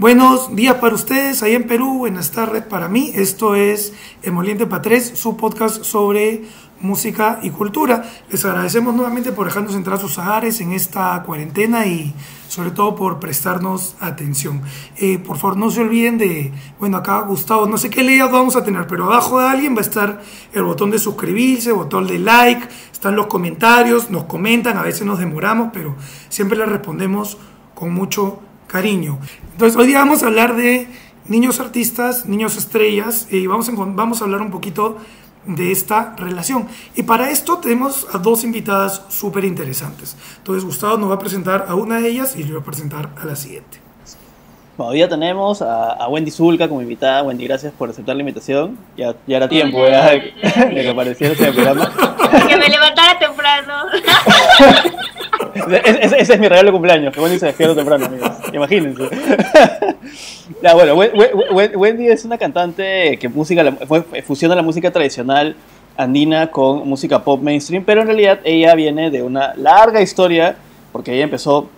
Buenos días para ustedes ahí en Perú, buenas tardes para mí. Esto es Emoliente para Tres, su podcast sobre música y cultura. Les agradecemos nuevamente por dejarnos entrar a sus hogares en esta cuarentena y sobre todo por prestarnos atención. Por favor, no se olviden de, bueno, acá Gustavo, no sé qué layout vamos a tener, pero abajo de alguien va a estar el botón de suscribirse, el botón de like, están los comentarios, nos comentan, a veces nos demoramos, pero siempre les respondemos con mucho cariño. Entonces, hoy día vamos a hablar de niños artistas, niños estrellas, y vamos a hablar un poquito de esta relación. Y para esto tenemos a dos invitadas súper interesantes. Entonces, Gustavo nos va a presentar a una de ellas y le va a presentar a la siguiente. Bueno, hoy ya tenemos a Wendy Zulka como invitada. Wendy, gracias por aceptar la invitación. Ya era tiempo de que aparecieras en el programa. Que me levantara temprano. Ese es mi regalo de cumpleaños, que Wendy se despierta temprano, amigos. Imagínense. Ya, bueno, Wendy es una cantante que fusiona la música tradicional andina con música pop mainstream, pero en realidad ella viene de una larga historia, porque ella empezó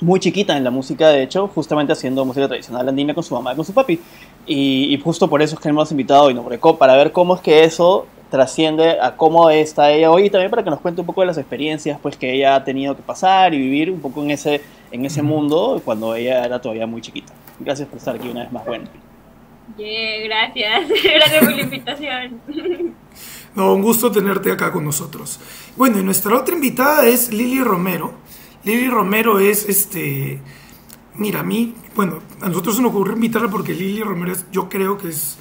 muy chiquita en la música, de hecho, justamente haciendo música tradicional andina con su mamá y con su papi. Y justo por eso es que hemos invitado hoy, ¿no? Para ver cómo es que eso trasciende a cómo está ella hoy y también para que nos cuente un poco de las experiencias pues que ella ha tenido que pasar y vivir un poco en ese mundo cuando ella era todavía muy chiquita. Gracias por estar aquí una vez más, Wendy. Gracias. Gracias por la invitación. No, un gusto tenerte acá con nosotros. Bueno, y nuestra otra invitada es Lili Romero. Lili Romero es mira, a nosotros se nos ocurrió invitarla porque Lili Romero yo creo que es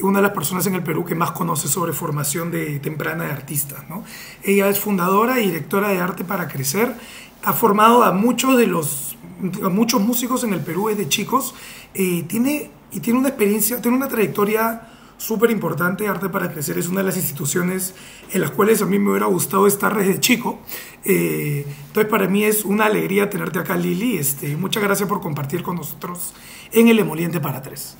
una de las personas en el Perú que más conoce sobre formación temprana de artistas, ¿no? Ella es fundadora y directora de Arte para Crecer. Ha formado a muchos músicos en el Perú desde chicos. Tiene una experiencia, tiene una trayectoria súper importante. Arte para Crecer es una de las instituciones en las cuales a mí me hubiera gustado estar desde chico. Entonces para mí es una alegría tenerte acá, Lili. Muchas gracias por compartir con nosotros en el Emoliente para Tres.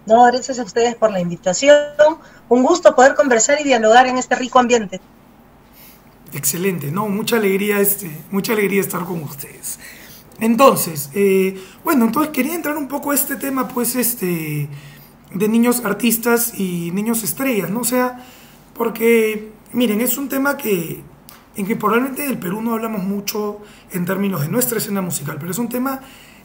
No, gracias a ustedes por la invitación. Un gusto poder conversar y dialogar en este rico ambiente. Excelente, no, mucha alegría estar con ustedes. Entonces, entonces quería entrar un poco a este tema, pues, de niños artistas y niños estrellas, ¿no? O sea, porque, miren, es un tema en que probablemente en el Perú no hablamos mucho en términos de nuestra escena musical, pero es un tema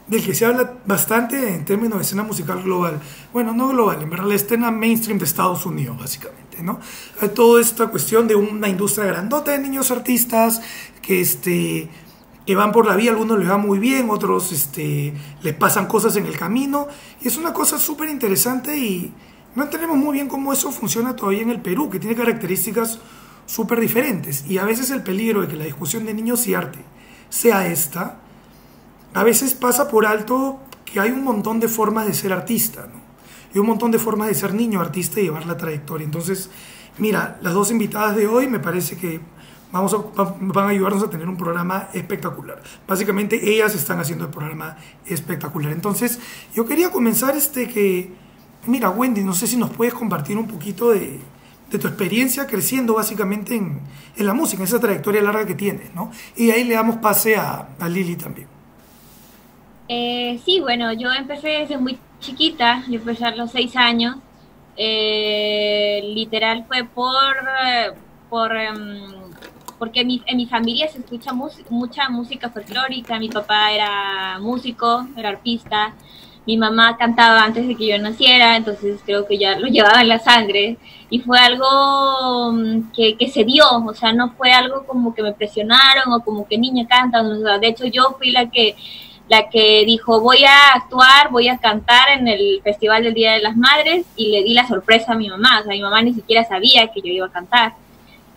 del que se habla bastante en términos de escena musical global. Bueno, no global, en verdad la escena mainstream de Estados Unidos, básicamente, ¿no? Hay toda esta cuestión de una industria grandota de niños artistas que van por la vía, algunos les va muy bien, otros les pasan cosas en el camino, y es una cosa súper interesante y no entendemos muy bien cómo eso funciona todavía en el Perú, que tiene características súper diferentes, y a veces el peligro de que la discusión de niños y arte sea esta, a veces pasa por alto que hay un montón de formas de ser artista, ¿no? Y un montón de formas de ser niño artista y llevar la trayectoria. Entonces, mira, las dos invitadas de hoy me parece que van a ayudarnos a tener un programa espectacular. Básicamente, ellas están haciendo el programa espectacular. Entonces, yo quería comenzar mira, Wendy, no sé si nos puedes compartir un poquito de tu experiencia creciendo básicamente en la música, en esa trayectoria larga que tienes, ¿no? Y ahí le damos pase a Lili también. Sí, bueno, yo empecé desde muy chiquita, yo empecé a los 6 años, literal fue porque en mi familia se escucha mucha música folclórica. Mi papá era músico, era arpista, mi mamá cantaba antes de que yo naciera, entonces creo que ya lo llevaba en la sangre, y fue algo que se dio, o sea, no fue algo como que me presionaron o como que niña canta, o sea, de hecho yo fui la que dijo, voy a actuar, voy a cantar en el Festival del Día de las Madres, y le di la sorpresa a mi mamá. O sea, mi mamá ni siquiera sabía que yo iba a cantar,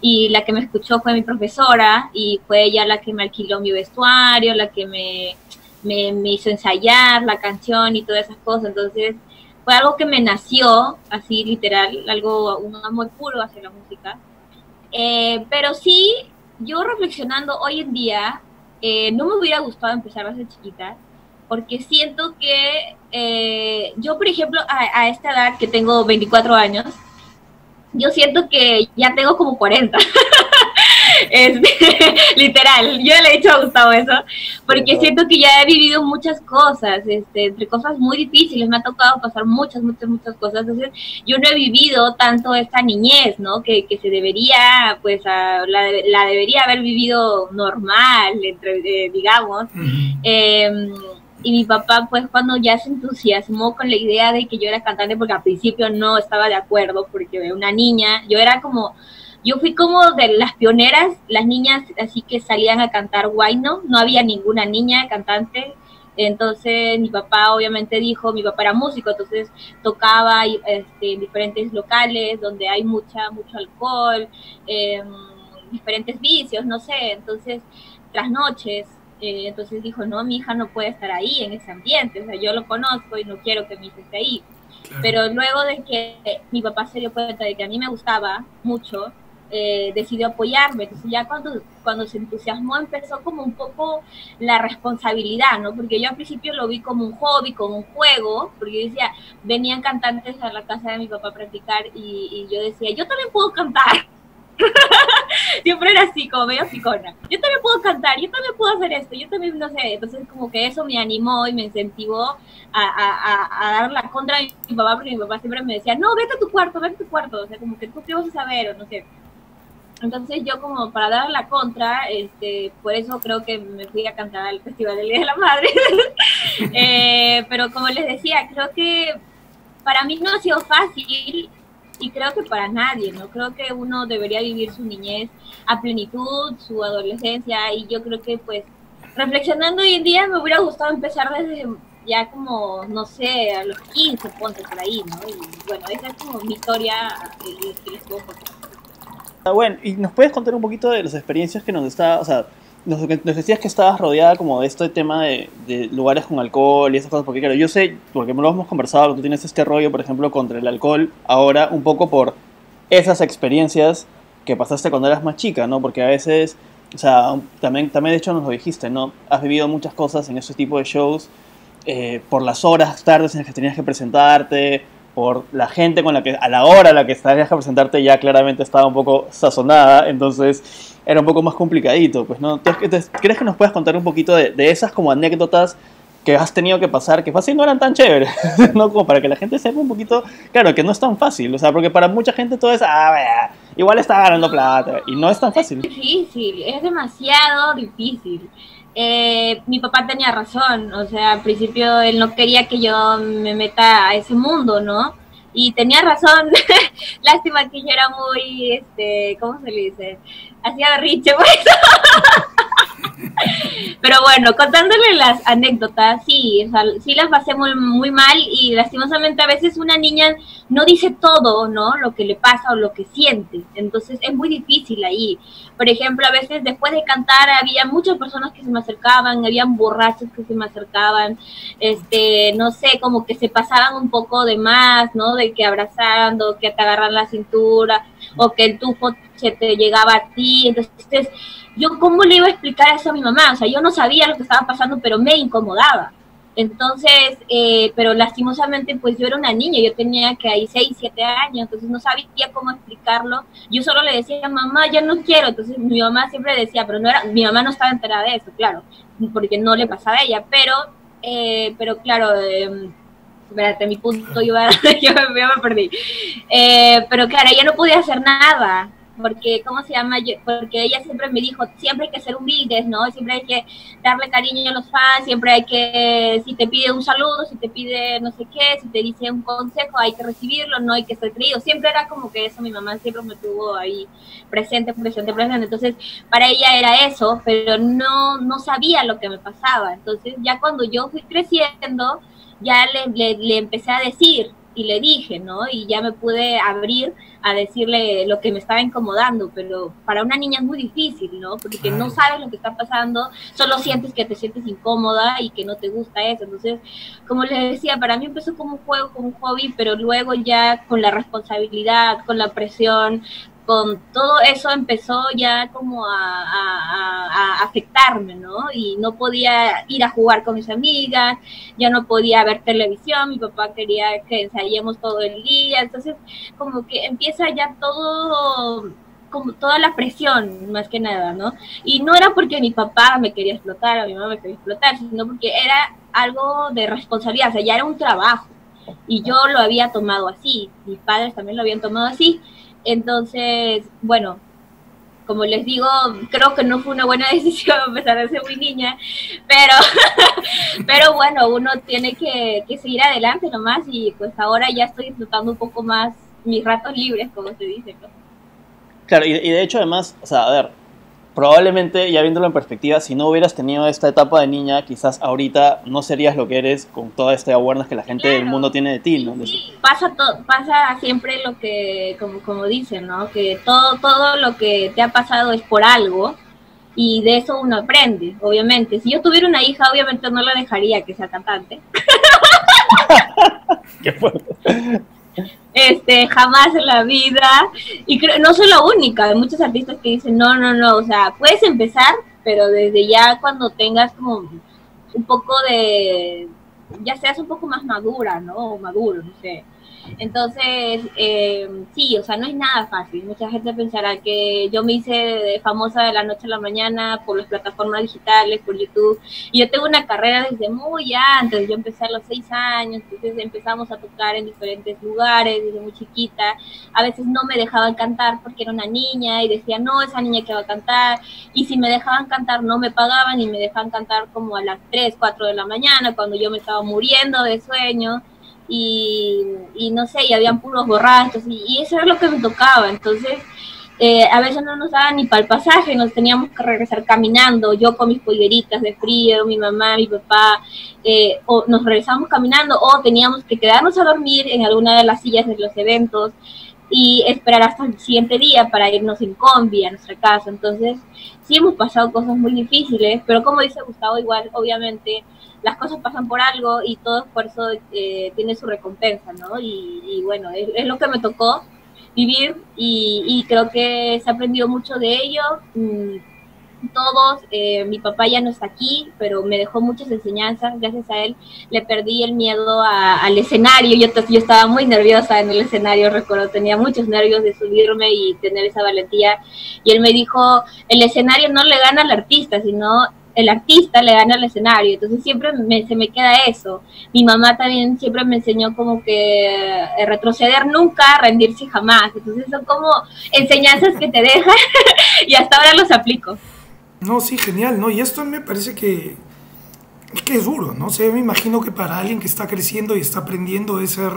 y la que me escuchó fue mi profesora, y fue ella la que me alquiló mi vestuario, la que me hizo ensayar la canción y todas esas cosas. Entonces fue algo que me nació, así literal, un amor puro hacia la música. Pero sí, yo reflexionando hoy en día, no me hubiera gustado empezar a ser chiquita, porque siento que yo, por ejemplo, a esta edad que tengo 24 años, yo siento que ya tengo como 40. Literal, yo le he dicho a Gustavo eso, porque siento que ya he vivido muchas cosas, entre cosas muy difíciles, me ha tocado pasar muchas cosas, entonces yo no he vivido tanto esta niñez, ¿no? Que se debería, pues, la debería haber vivido normal, digamos. Y mi papá, pues, cuando ya se entusiasmó con la idea de que yo era cantante, porque al principio no estaba de acuerdo, porque era una niña, yo fui como de las pioneras, las niñas así que salían a cantar guayno, no había ninguna niña cantante, entonces mi papá obviamente dijo, mi papá era músico, entonces tocaba en diferentes locales donde hay mucho alcohol, diferentes vicios, no sé, entonces tras noches, entonces dijo, no, mi hija no puede estar ahí en ese ambiente, o sea, yo lo conozco y no quiero que mi hija esté ahí. Claro. Pero luego de que mi papá se dio cuenta de que a mí me gustaba mucho, decidió apoyarme. Entonces ya cuando se entusiasmó empezó como un poco la responsabilidad, ¿no? Porque yo al principio lo vi como un hobby, como un juego, porque yo decía, venían cantantes a la casa de mi papá a practicar y yo decía, yo también puedo cantar. Siempre era así, como medio psicona. Yo también puedo cantar, yo también puedo hacer esto, yo también no sé. Entonces como que eso me animó y me incentivó a dar la contra de mi papá, porque mi papá siempre me decía, no, vete a tu cuarto, o sea, como que tú qué vas a saber, o no sé. Entonces yo como para dar la contra, por eso creo que me fui a cantar al Festival del Día de la Madre. Pero como les decía, creo que para mí no ha sido fácil, y creo que para nadie, ¿no? Creo que uno debería vivir su niñez a plenitud, su adolescencia, y yo creo que, pues, reflexionando hoy en día, me hubiera gustado empezar desde ya como, no sé, a los 15, ponte por ahí, ¿no? Y bueno, esa es como mi historia que les puedo contar. Bueno, y nos puedes contar un poquito de las experiencias que nos nos decías que estabas rodeada como de este tema de lugares con alcohol y esas cosas, porque claro, yo sé, porque lo hemos conversado, que tú tienes este rollo, por ejemplo, contra el alcohol, ahora un poco por esas experiencias que pasaste cuando eras más chica, ¿no? Porque a veces, o sea, también de hecho nos lo dijiste, ¿no? Has vivido muchas cosas en ese tipo de shows, por las horas, tardes en las que tenías que presentarte, por la gente con la que, a la hora a la que tenías que presentarte ya claramente estaba un poco sazonada, entonces era un poco más complicadito, pues, ¿no? Entonces, ¿crees que nos puedas contar un poquito de esas como anécdotas que has tenido que pasar, que fácil no eran tan chéveres, ¿no? Como para que la gente sepa un poquito, claro, que no es tan fácil, o sea, porque para mucha gente todo es, igual está ganando plata, y no es tan fácil. Es difícil, es demasiado difícil. Mi papá tenía razón, o sea, al principio él no quería que yo me meta a ese mundo, ¿no? Y tenía razón, lástima que yo era muy, ¿cómo se le dice? Hacía berrinche, pues. Pero bueno, contándole las anécdotas, sí, o sea, sí las pasé muy mal y lastimosamente a veces una niña no dice todo, ¿no? Lo que le pasa o lo que siente, entonces es muy difícil ahí. Por ejemplo, a veces después de cantar había muchas personas que se me acercaban, habían borrachos que se me acercaban, no sé, como que se pasaban un poco de más, ¿no? De que abrazando, que te agarran la cintura o que el tufo se te llegaba a ti, entonces yo cómo le iba a explicar eso a mi mamá, o sea, yo no sabía lo que estaba pasando, pero me incomodaba. Entonces, pero lastimosamente, pues yo era una niña, yo tenía que ahí 6, 7 años, entonces no sabía cómo explicarlo. Yo solo le decía, mamá, ya no quiero. Entonces mi mamá siempre decía, mi mamá no estaba enterada de eso, claro, porque no le pasaba a ella, pero claro, espérate, mi punto yo me perdí. Pero claro, ella no podía hacer nada. Porque, ¿cómo se llama? Porque ella siempre me dijo, siempre hay que ser humildes, ¿no? Siempre hay que darle cariño a los fans, siempre hay que, si te pide un saludo, si te pide no sé qué, si te dice un consejo, hay que recibirlo, no hay que ser creído. Siempre era como que eso, mi mamá siempre me tuvo ahí presente. Entonces, para ella era eso, pero no sabía lo que me pasaba. Entonces, ya cuando yo fui creciendo, ya le empecé a decir, y le dije, ¿no? Y ya me pude abrir a decirle lo que me estaba incomodando, pero para una niña es muy difícil, ¿no? Porque no sabes lo que está pasando, solo sientes que te sientes incómoda y que no te gusta eso. Entonces, como les decía, para mí empezó como un juego, como un hobby, pero luego ya con la responsabilidad, con la presión, con todo eso empezó ya como a afectarme, ¿no? Y no podía ir a jugar con mis amigas, ya no podía ver televisión, mi papá quería que ensayemos todo el día, entonces como que empieza ya todo como toda la presión, más que nada, ¿no? Y no era porque mi papá me quería explotar, o mi mamá me quería explotar, sino porque era algo de responsabilidad, o sea, ya era un trabajo. Y yo lo había tomado así, mis padres también lo habían tomado así. Entonces, bueno, como les digo, creo que no fue una buena decisión a pesar de ser muy niña, pero bueno, uno tiene que seguir adelante nomás, y pues ahora ya estoy disfrutando un poco más mis ratos libres, como se dice, ¿no? Claro, y de hecho además, o sea, a ver, probablemente ya viéndolo en perspectiva, si no hubieras tenido esta etapa de niña, quizás ahorita no serías lo que eres con toda esta awareness que la gente del mundo tiene de ti, ¿no? Sí, pasa siempre lo que, como dicen, ¿no? Que todo lo que te ha pasado es por algo, y de eso uno aprende, obviamente. Si yo tuviera una hija, obviamente no la dejaría que sea cantante. Qué fuerte. Jamás en la vida, y no soy la única, hay muchos artistas que dicen no, o sea, puedes empezar, pero desde ya cuando tengas como un poco de, ya seas un poco más madura, ¿no? O maduro, no sé. Entonces, sí, o sea, no es nada fácil. Mucha gente pensará que yo me hice famosa de la noche a la mañana por las plataformas digitales, por YouTube, y yo tengo una carrera desde muy antes. Yo empecé a los 6 años, entonces empezamos a tocar en diferentes lugares desde muy chiquita. A veces no me dejaban cantar porque era una niña, y decían, no, esa niña que va a cantar, y si me dejaban cantar no me pagaban, y me dejaban cantar como a las 3, 4 de la mañana, cuando yo me estaba muriendo de sueño. Y no sé, y habían puros borrachos, y eso era lo que me tocaba. Entonces, a veces no nos daban ni para el pasaje, nos teníamos que regresar caminando, yo con mis polleritas de frío, mi mamá, mi papá, o nos regresábamos caminando, o teníamos que quedarnos a dormir en alguna de las sillas de los eventos, y esperar hasta el siguiente día para irnos en combi a nuestra casa. Entonces, sí hemos pasado cosas muy difíciles, pero como dice Gustavo, igual, obviamente, las cosas pasan por algo, y todo esfuerzo tiene su recompensa, ¿no? Y bueno, es lo que me tocó vivir, y creo que se ha aprendido mucho de ello. Todos, mi papá ya no está aquí, pero me dejó muchas enseñanzas. Gracias a él le perdí el miedo al escenario. Yo estaba muy nerviosa en el escenario, recuerdo, tenía muchos nervios de subirme y tener esa valentía, y él me dijo, el escenario no le gana al artista, sino el artista le gana al escenario. Entonces siempre se me queda eso. Mi mamá también siempre me enseñó como que retroceder nunca, rendirse jamás. Entonces son como enseñanzas que te dejan y hasta ahora los aplico. No, sí, genial, ¿no? Y esto me parece que es duro, ¿no? O sea, me imagino que para alguien que está creciendo y está aprendiendo debe ser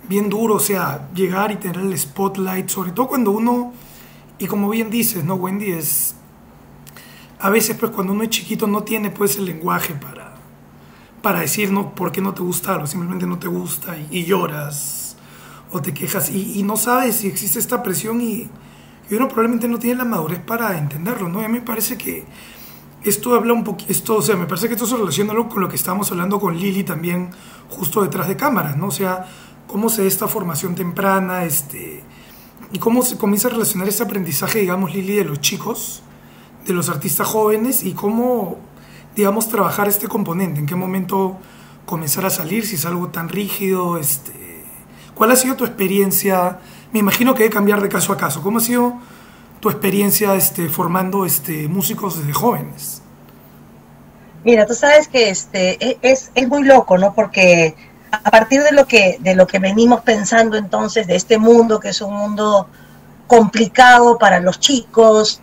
bien duro, o sea, llegar y tener el spotlight, sobre todo cuando uno, y como bien dices, ¿no, Wendy? A veces, pues, cuando uno es chiquito no tiene, pues, el lenguaje para decir, ¿no?, por qué no te gusta algo, simplemente no te gusta, y lloras o te quejas, y no sabes si existe esta presión, y uno probablemente no tiene la madurez para entenderlo, ¿no? Y a mí me parece que esto habla un poquito, o sea, me parece que esto se relaciona con lo que estábamos hablando con Lili también, justo detrás de cámaras, ¿no? O sea, cómo se da esta formación temprana, y cómo se comienza a relacionar ese aprendizaje, digamos, Lili, de los chicos, de los artistas jóvenes, y cómo, digamos, trabajar este componente, en qué momento comenzar a salir, si es algo tan rígido, ¿cuál ha sido tu experiencia? Me imagino que debe cambiar de caso a caso. ¿Cómo ha sido tu experiencia formando músicos desde jóvenes? Mira, tú sabes que es muy loco, ¿no? Porque a partir de lo que venimos pensando entonces de este mundo, que es un mundo complicado para los chicos,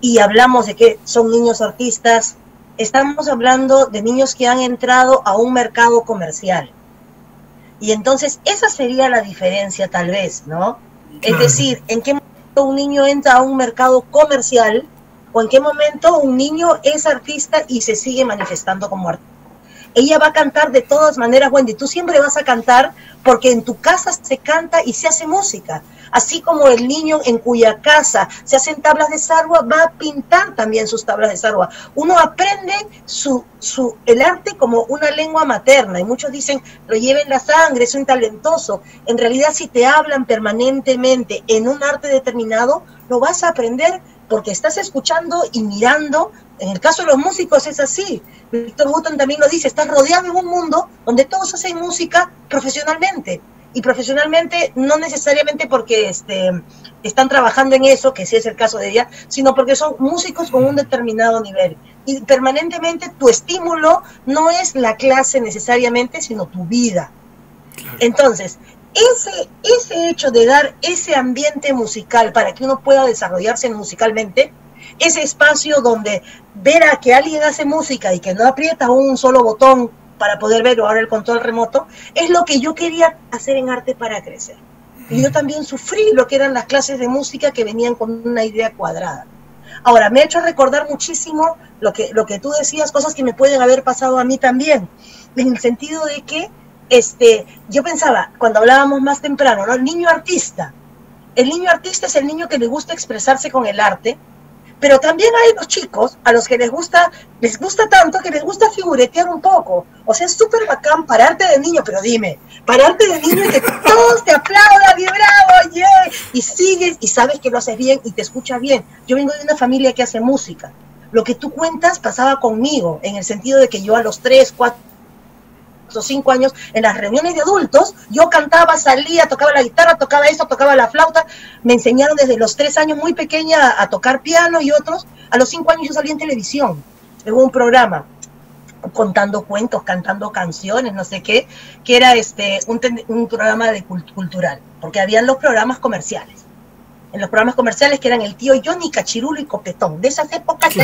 y hablamos de que son niños artistas, estamos hablando de niños que han entrado a un mercado comercial. Y entonces esa sería la diferencia tal vez, ¿no? Claro. Es decir, ¿en qué momento un niño entra a un mercado comercial o en qué momento un niño es artista y se sigue manifestando como artista? Ella va a cantar de todas maneras, Wendy, tú siempre vas a cantar porque en tu casa se canta y se hace música. Así como el niño en cuya casa se hacen tablas de sarwa, va a pintar también sus tablas de sarwa. Uno aprende el arte como una lengua materna, y muchos dicen, lo lleva en la sangre, es un talentoso. En realidad, si te hablan permanentemente en un arte determinado, lo vas a aprender porque estás escuchando y mirando. En el caso de los músicos es así. Víctor Button también lo dice, estás rodeado en un mundo donde todos hacen música profesionalmente. y profesionalmente no necesariamente porque están trabajando en eso, que sí es el caso de ella, sino porque son músicos con un determinado nivel. Y permanentemente tu estímulo no es la clase necesariamente, sino tu vida. Entonces, ese hecho de dar ese ambiente musical para que uno pueda desarrollarse musicalmente, ese espacio donde ver a que alguien hace música y que no aprieta un solo botón para poder ver ahora el control remoto, es lo que yo quería hacer en Arte para Crecer. Y yo también sufrí lo que eran las clases de música que venían con una idea cuadrada. Ahora, me ha hecho recordar muchísimo lo que tú decías, cosas que me pueden haber pasado a mí también, en el sentido de que yo pensaba, cuando hablábamos más temprano, ¿no? El niño artista es el niño que le gusta expresarse con el arte, pero también hay los chicos a los que les gusta tanto que les gusta figuretear un poco. O sea, es súper bacán pararte de niño, pero dime, pararte de niño y que todos te aplaudan, y bravo, yeah, y sigues y sabes que lo haces bien y te escucha bien. Yo vengo de una familia que hace música. Lo que tú cuentas pasaba conmigo, en el sentido de que yo a los 3, 4 o 5 años, en las reuniones de adultos, yo cantaba, salía, tocaba la guitarra, tocaba esto, tocaba la flauta. Me enseñaron desde los 3 años, muy pequeña, a tocar piano y otros. A los 5 años yo salí en televisión, en un programa, contando cuentos, cantando canciones, no sé qué, que era un programa cultural, porque habían los programas comerciales. En los programas comerciales que eran el tío Johnny, Cachirulo y Copetón. De esas épocas, yo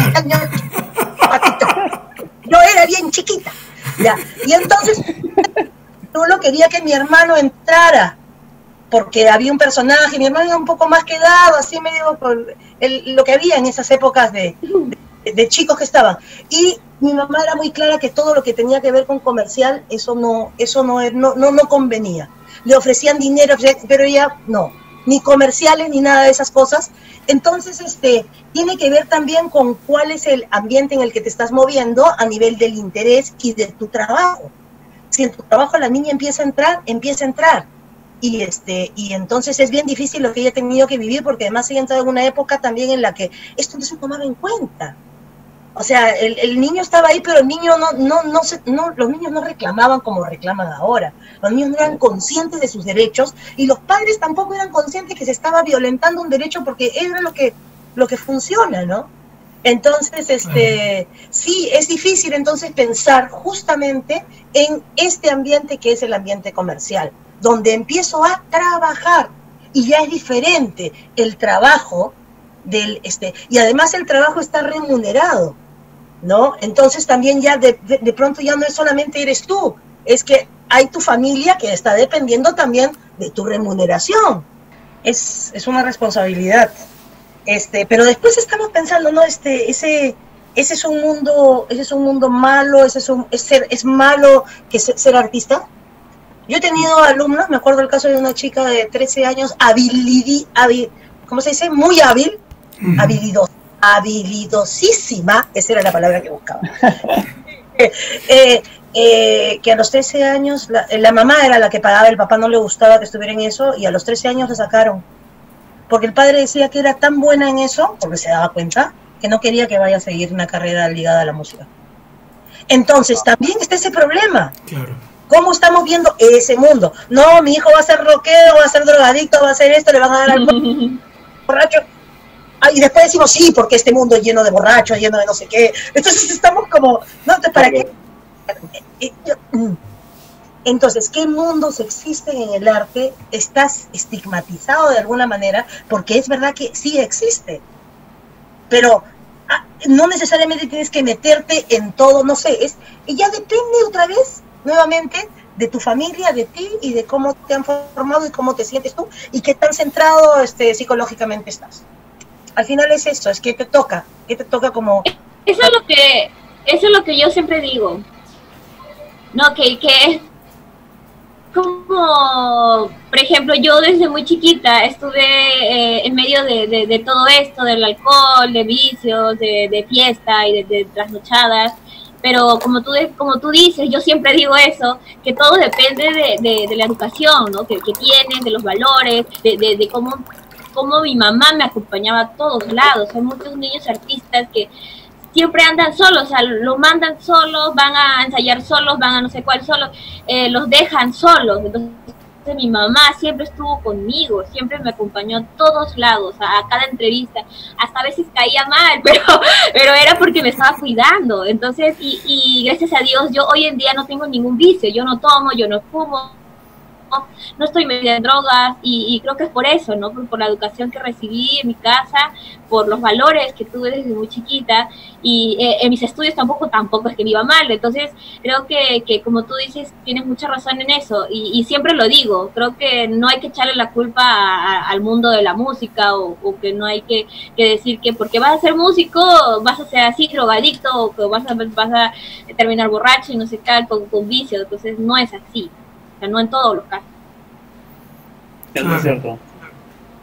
era bien chiquita. Ya. Y entonces yo lo quería que mi hermano entrara, porque había un personaje, mi hermano era un poco más quedado, así medio por lo que había en esas épocas de chicos que estaban. Y mi mamá era muy clara que todo lo que tenía que ver con comercial, eso no convenía. Le ofrecían dinero, pero ella no, ni comerciales ni nada de esas cosas. Entonces, tiene que ver también con cuál es el ambiente en el que te estás moviendo a nivel del interés y de tu trabajo. Si en tu trabajo la niña empieza a entrar. Y entonces es bien difícil lo que ella ha tenido que vivir, porque además ella ha entrado en una época también en la que esto no se tomaba en cuenta. O sea, el niño estaba ahí, pero el niño los niños no reclamaban como reclaman ahora. Los niños no eran conscientes de sus derechos y los padres tampoco eran conscientes que se estaba violentando un derecho, porque era lo que funciona, ¿no? Entonces, sí, es difícil entonces pensar justamente en este ambiente que es el ambiente comercial, donde empiezo a trabajar y ya es diferente el trabajo y además el trabajo está remunerado, ¿no? Entonces también ya de pronto ya no es solamente eres tú, es que hay tu familia que está dependiendo también de tu remuneración. Es una responsabilidad. Pero después estamos pensando, ¿no? Ese es un mundo malo, es malo que ser artista. Yo he tenido alumnos, me acuerdo el caso de una chica de 13 años, ¿cómo se dice? Muy hábil, habilidosísima, esa era la palabra que buscaba. Que a los 13 años, la mamá era la que pagaba, el papá no le gustaba que estuviera en eso, y a los 13 años la sacaron. Porque el padre decía que era tan buena en eso, porque se daba cuenta, que no quería que vaya a seguir una carrera ligada a la música. Entonces, también está ese problema. Claro. ¿Cómo estamos viendo ese mundo? No, mi hijo va a ser rockero, va a ser drogadicto, va a hacer esto, le van a dar al borracho. Y después decimos, sí, porque este mundo es lleno de borrachos, lleno de no sé qué. Entonces estamos como, ¿no? ¿Para qué? Entonces, ¿qué mundos existen en el arte? Estás estigmatizado de alguna manera, porque es verdad que sí existe, pero no necesariamente tienes que meterte en todo, no sé, y ya depende otra vez, nuevamente, de tu familia, de ti y de cómo te han formado y cómo te sientes tú y qué tan centrado psicológicamente estás. Al final es esto, es que te toca como... Eso es lo que yo siempre digo, no, que como, por ejemplo, yo desde muy chiquita estuve en medio de todo esto, del alcohol, de vicios, de fiesta y de trasnochadas, pero como tú dices, yo siempre digo eso, que todo depende de la educación, ¿no? que tienen, de los valores, de cómo mi mamá me acompañaba a todos lados. Hay muchos niños artistas que siempre andan solos, o sea, lo mandan solos, van a ensayar solos, van a no sé cuál solos, los dejan solos. Entonces, mi mamá siempre estuvo conmigo, siempre me acompañó a todos lados, a cada entrevista, hasta a veces caía mal, pero era porque me estaba cuidando. Entonces, y gracias a Dios, yo hoy en día no tengo ningún vicio, yo no tomo, yo no fumo, no estoy metida en drogas, y creo que es por eso, ¿no? Por la educación que recibí en mi casa, por los valores que tuve desde muy chiquita, y en mis estudios tampoco es que me iba mal. Entonces creo que como tú dices, tienes mucha razón en eso, y siempre lo digo, creo que no hay que echarle la culpa al mundo de la música, o que no hay que decir que porque vas a ser músico vas a ser así drogadicto, o que vas a terminar borracho y no sé qué, con vicio. Entonces no es así, o sea, no en todos los casos. Eso es cierto.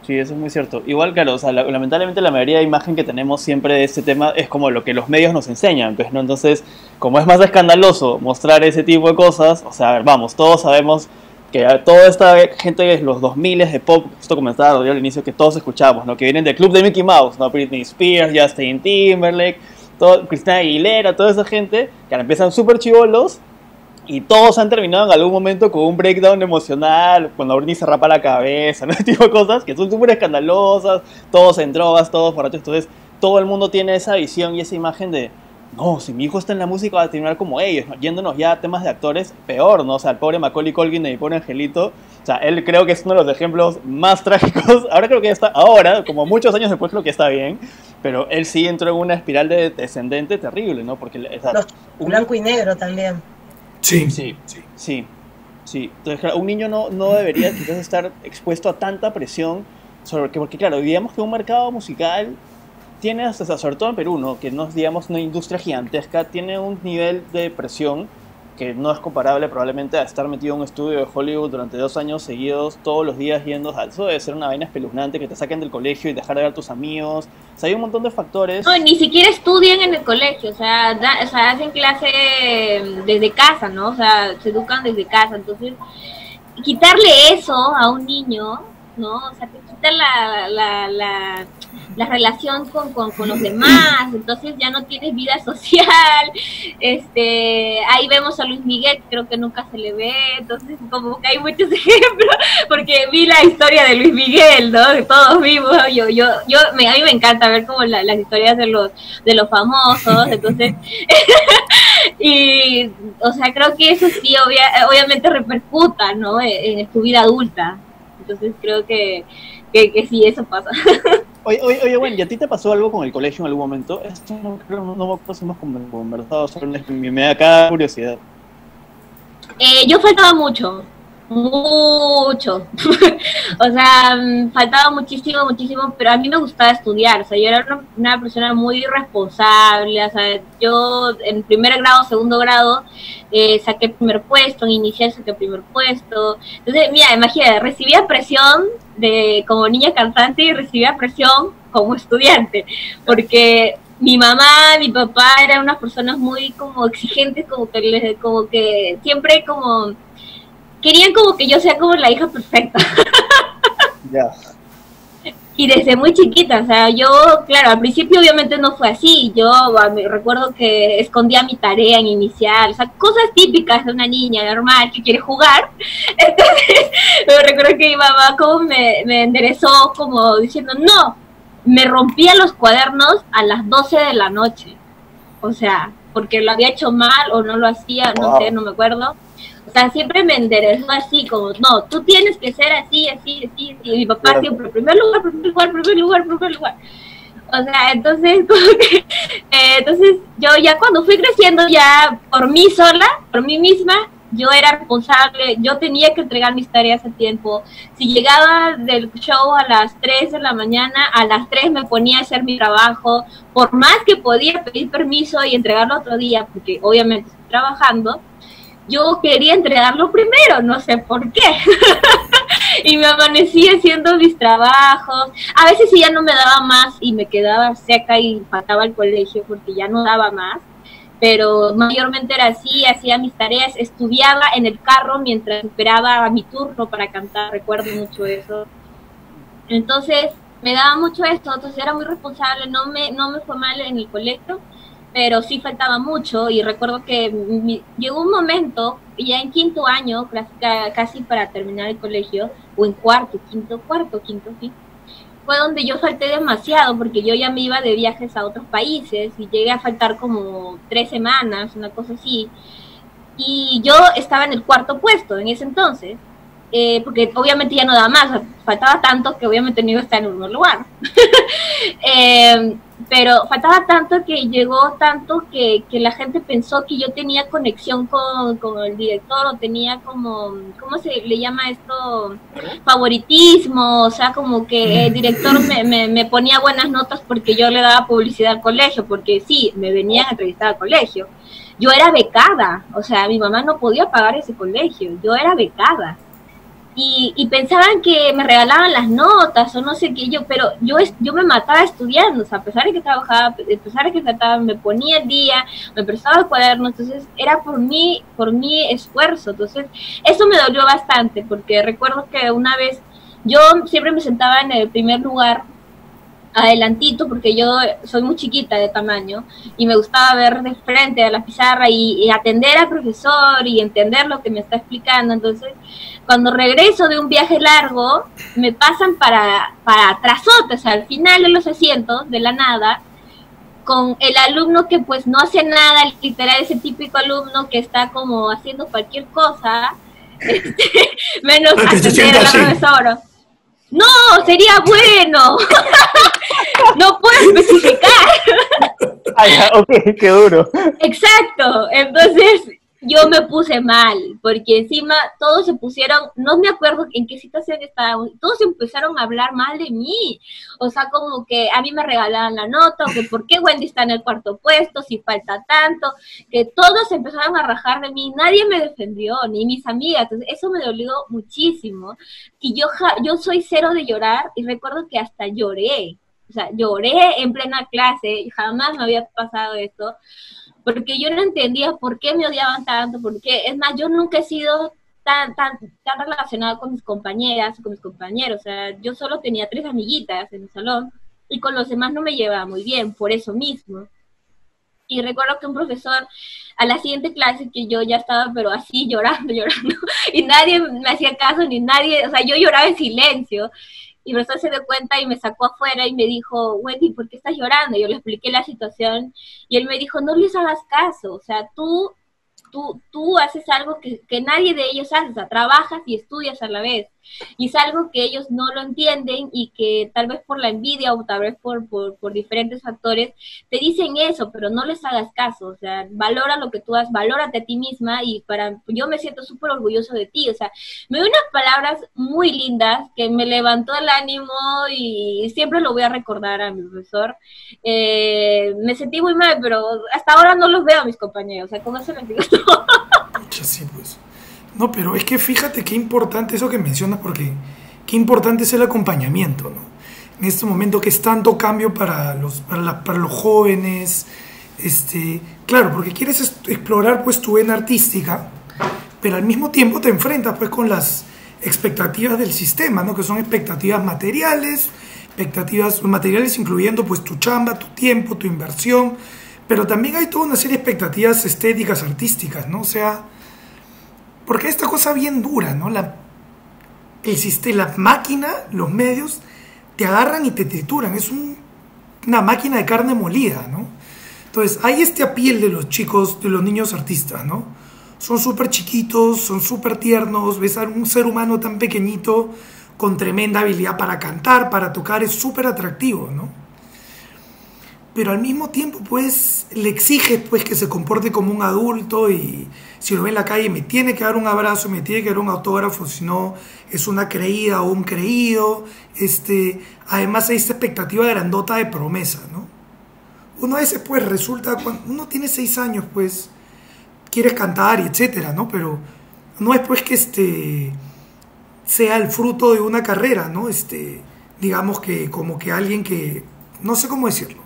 Sí, eso es muy cierto. Igual, claro, o sea, lamentablemente la mayoría de imagen que tenemos siempre de este tema es como lo que los medios nos enseñan, pues, ¿no? Entonces, como es más escandaloso mostrar ese tipo de cosas, o sea, a ver, vamos, todos sabemos que toda esta gente de los 2000 de pop, justo comentaba al inicio, que todos escuchamos, ¿no? Que vienen del club de Mickey Mouse, ¿no? Britney Spears, Justin Timberlake, Christina Aguilera, toda esa gente, que ahora empiezan súper chivolos, y todos han terminado en algún momento con un breakdown emocional, cuando Britney se rapa la cabeza, ¿no? Ese tipo de cosas que son súper escandalosas, todos en drogas, todos borrachos. Entonces todo el mundo tiene esa visión y esa imagen de, no, si mi hijo está en la música va a terminar como ellos, ¿no? Yéndonos ya a temas de actores, peor, ¿no? O sea, el pobre Macaulay Culkin de Mi Pobre Angelito, o sea, él creo que es uno de los ejemplos más trágicos. Ahora creo que ya está, ahora, como muchos años después, creo que está bien, pero él sí entró en una espiral descendente terrible, ¿no? Porque, o sea, blanco y negro también. Sí. Entonces, claro, un niño no debería quizás estar expuesto a tanta presión, porque claro, digamos que un mercado musical tiene, o sea, sobre todo en Perú, ¿no? Que no es, digamos, una industria gigantesca, tiene un nivel de presión que no es comparable probablemente a estar metido en un estudio de Hollywood durante 2 años seguidos, todos los días yendo. Eso debe ser una vaina espeluznante, que te saquen del colegio y dejar de ver a tus amigos. O sea, hay un montón de factores. No, ni siquiera estudian en el colegio, o sea, hacen clase desde casa, ¿no? O sea, se educan desde casa. Entonces, quitarle eso a un niño, ¿no? O sea, te quita la relación con los demás, entonces ya no tienes vida social. Ahí vemos a Luis Miguel, creo que nunca se le ve, entonces como que hay muchos ejemplos, porque vi la historia de Luis Miguel, ¿no? Que todos vimos, a mí me encanta ver como las historias de los famosos, entonces y, o sea, creo que eso sí obviamente repercuta, ¿no? En tu vida adulta. Entonces creo que sí, eso pasa. Oye, bueno, ¿y a ti te pasó algo con el colegio en algún momento? Esto no me acuerdo si hemos conversado sobre esto, me da cada curiosidad. Yo faltaba mucho. O sea, faltaba muchísimo, pero a mí me gustaba estudiar. O sea, yo era una persona muy responsable. O sea, yo en primer grado, segundo grado, saqué el primer puesto, en inicial saqué el primer puesto. Entonces, mira, imagínate, recibía presión como niña cantante y recibía presión como estudiante, porque mi mamá, mi papá eran unas personas muy como exigentes, como que siempre como querían como que yo sea como la hija perfecta. Ya. Y desde muy chiquita, o sea, yo, claro, al principio obviamente no fue así. Yo recuerdo que escondía mi tarea en inicial, o sea, cosas típicas de una niña normal que quiere jugar. Entonces, recuerdo que mi mamá como me enderezó como diciendo, no, me rompía los cuadernos a las 12 de la noche. O sea, porque lo había hecho mal o no lo hacía, no sé, no me acuerdo. O sea, siempre me enderezó así, como, no, tú tienes que ser así. Y mi papá siempre, primer lugar. O sea, entonces, entonces yo ya cuando fui creciendo, ya por mí sola, por mí misma, yo era responsable, yo tenía que entregar mis tareas a tiempo. Si llegaba del show a las 3 de la mañana, a las 3 me ponía a hacer mi trabajo, por más que podía pedir permiso y entregarlo otro día, porque obviamente estoy trabajando, yo quería entregarlo primero, no sé por qué. Y me amanecí haciendo mis trabajos. A veces sí ya no me daba más y me quedaba seca y faltaba al colegio porque ya no daba más. Pero mayormente era así, hacía mis tareas, estudiaba en el carro mientras esperaba a mi turno para cantar, recuerdo mucho eso. Entonces me daba mucho esto, entonces era muy responsable, no me fue mal en el colegio, pero sí faltaba mucho. Y recuerdo que llegó un momento ya en quinto año, casi para terminar el colegio, o en cuarto, quinto, sí, fue donde yo falté demasiado, porque yo ya me iba de viajes a otros países y llegué a faltar como 3 semanas, una cosa así. Y yo estaba en el cuarto puesto en ese entonces, porque obviamente ya no daba más, faltaba tanto que obviamente no iba a estar en un buen lugar. Pero faltaba tanto que llegó tanto que la gente pensó que yo tenía conexión con el director, o tenía como, ¿cómo se le llama esto? Favoritismo, o sea, como que el director me ponía buenas notas porque yo le daba publicidad al colegio, porque sí, me venían a entrevistar al colegio. Yo era becada, o sea, mi mamá no podía pagar ese colegio, yo era becada. Y pensaban que me regalaban las notas o no sé qué, pero yo me mataba estudiando, o sea, a pesar de que trabajaba, a pesar de que trataba, me ponía el día, me prestaba el cuaderno, entonces era por mi esfuerzo. Entonces eso me dolió bastante, porque recuerdo que una vez yo siempre me sentaba en el primer lugar, adelantito, porque yo soy muy chiquita de tamaño y me gustaba ver de frente a la pizarra y atender al profesor y entender lo que me está explicando. Entonces, cuando regreso de un viaje largo, me pasan para atrasote, o sea, al final de los asientos, de la nada, con el alumno que pues no hace nada, literal, ese típico alumno que está como haciendo cualquier cosa, menos atender a la profesora. No, sería bueno. No puedo especificar. Ay, ok, qué duro. Exacto. Entonces yo me puse mal, porque encima todos se pusieron, no me acuerdo en qué situación estábamos, todos empezaron a hablar mal de mí. O sea, como que a mí me regalaban la nota, o que por qué Wendy está en el cuarto puesto, si falta tanto, que todos empezaron a rajar de mí, nadie me defendió, ni mis amigas. Entonces eso me dolió muchísimo. Y yo soy cero de llorar, y recuerdo que hasta lloré. O sea, lloré en plena clase, jamás me había pasado esto, porque yo no entendía por qué me odiaban tanto, porque, es más, yo nunca he sido tan relacionada con mis compañeras, con mis compañeros. O sea, yo solo tenía 3 amiguitas en el salón, y con los demás no me llevaba muy bien, por eso mismo. Y recuerdo que un profesor, a la siguiente clase, que yo ya estaba, pero así, llorando, y nadie me hacía caso, ni nadie, o sea, yo lloraba en silencio. Y el profesor se dio cuenta y me sacó afuera y me dijo, Wendy, ¿por qué estás llorando? Yo le expliqué la situación y él me dijo, no les hagas caso, o sea, tú haces algo que nadie de ellos hace, o sea, trabajas y estudias a la vez. Y es algo que ellos no lo entienden, y que tal vez por la envidia o tal vez por diferentes factores te dicen eso, pero no les hagas caso. O sea, valora lo que tú haces, valórate a ti misma, y yo me siento súper orgulloso de ti. O sea, me dio unas palabras muy lindas que me levantó el ánimo, y siempre lo voy a recordar a mi profesor. Me sentí muy mal, pero hasta ahora no los veo a mis compañeros. O sea, ¿cómo se les digo esto? Sí, pues. No, pero es que fíjate qué importante eso que mencionas, porque qué importante es el acompañamiento, ¿no? En este momento que es tanto cambio para los jóvenes, claro, porque quieres explorar pues tu vena artística, pero al mismo tiempo te enfrentas pues con las expectativas del sistema, ¿no? Que son expectativas materiales incluyendo pues tu chamba, tu tiempo, tu inversión, pero también hay toda una serie de expectativas estéticas, artísticas, ¿no? O sea, porque esta cosa bien dura, ¿no? La máquina, los medios, te agarran y te trituran. Es una máquina de carne molida, ¿no? Entonces, hay este piel de los chicos, de los niños artistas, ¿no? Son súper chiquitos, son súper tiernos, ves a un ser humano tan pequeñito, con tremenda habilidad para cantar, para tocar, es súper atractivo, ¿no? Pero al mismo tiempo, pues, le exiges pues, que se comporte como un adulto, y si lo ve en la calle me tiene que dar un abrazo, me tiene que dar un autógrafo, si no es una creída o un creído. Además hay esta expectativa grandota de promesa, ¿no? Uno a veces pues resulta, cuando uno tiene 6 años, pues, quieres cantar y etcétera, ¿no? Pero no es pues que sea el fruto de una carrera, ¿no? Digamos que como que alguien que, no sé cómo decirlo,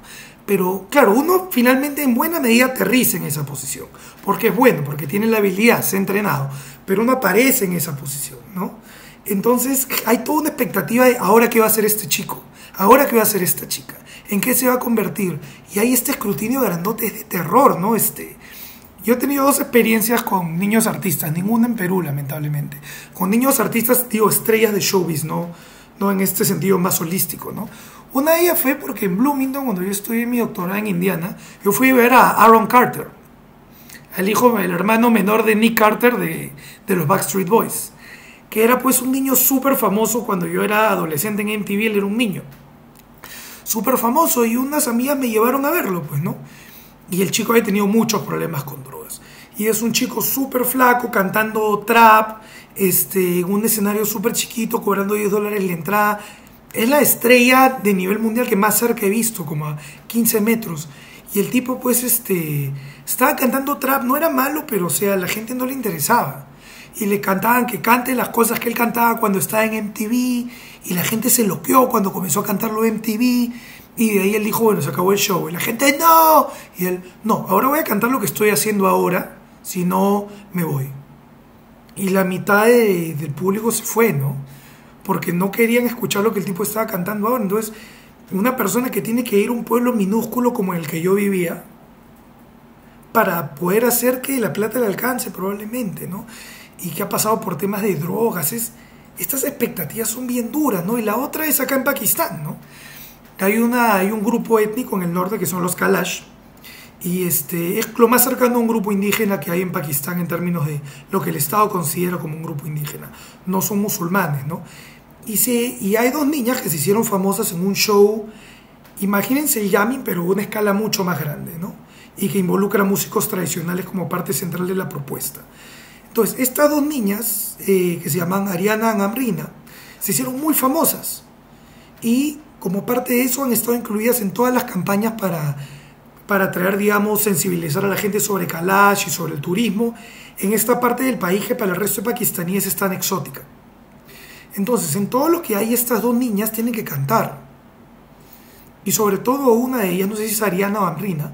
pero claro, uno finalmente en buena medida aterriza en esa posición, porque es bueno, porque tiene la habilidad, se ha entrenado, pero uno aparece en esa posición, ¿no? Entonces hay toda una expectativa de ahora qué va a hacer este chico, ahora qué va a hacer esta chica, en qué se va a convertir, y hay este escrutinio grandote de terror, ¿no? Yo he tenido dos experiencias con niños artistas, ninguna en Perú, lamentablemente. Con niños artistas, digo, estrellas de showbiz, no en este sentido más holístico, ¿no? Una de ellas fue porque en Bloomington, cuando yo estudié mi doctorado en Indiana, yo fui a ver a Aaron Carter, el hermano menor de Nick Carter de los Backstreet Boys, que era pues un niño súper famoso cuando yo era adolescente en MTV. Él era un niño súper famoso y unas amigas me llevaron a verlo, pues, ¿no? Y el chico había tenido muchos problemas con drogas. Y es un chico súper flaco, cantando trap, en un escenario súper chiquito, cobrando $10 la entrada. Es la estrella de nivel mundial que más cerca he visto, como a 15 metros. Y el tipo, pues, estaba cantando trap, no era malo, pero, o sea, a la gente no le interesaba. Y le cantaban que cante las cosas que él cantaba cuando estaba en MTV, y la gente se loqueó cuando comenzó a cantarlo en MTV. Y de ahí él dijo, bueno, se acabó el show. Y la gente, ¡no! Y él, no, ahora voy a cantar lo que estoy haciendo ahora, si no, me voy. Y la mitad del público se fue, ¿no? Porque no querían escuchar lo que el tipo estaba cantando ahora. Entonces, una persona que tiene que ir a un pueblo minúsculo como el que yo vivía, para poder hacer que la plata le alcance, probablemente, ¿no? Y que ha pasado por temas de drogas. Estas expectativas son bien duras, ¿no? Y la otra es acá en Pakistán, ¿no? Hay un grupo étnico en el norte que son los Kalash, y es lo más cercano a un grupo indígena que hay en Pakistán en términos de lo que el Estado considera como un grupo indígena. No son musulmanes, ¿no? Y hay dos niñas que se hicieron famosas en un show, imagínense el jamming, pero a una escala mucho más grande, ¿no? Y que involucra a músicos tradicionales como parte central de la propuesta. Entonces, estas dos niñas, que se llaman Ariana y Amrina, se hicieron muy famosas. Y como parte de eso han estado incluidas en todas las campañas para traer, digamos, sensibilizar a la gente sobre Kalash y sobre el turismo en esta parte del país que para el resto de pakistaníes es tan exótica. Entonces, en todo lo que hay, estas dos niñas tienen que cantar. Y sobre todo una de ellas, no sé si es Ariana o Amrina,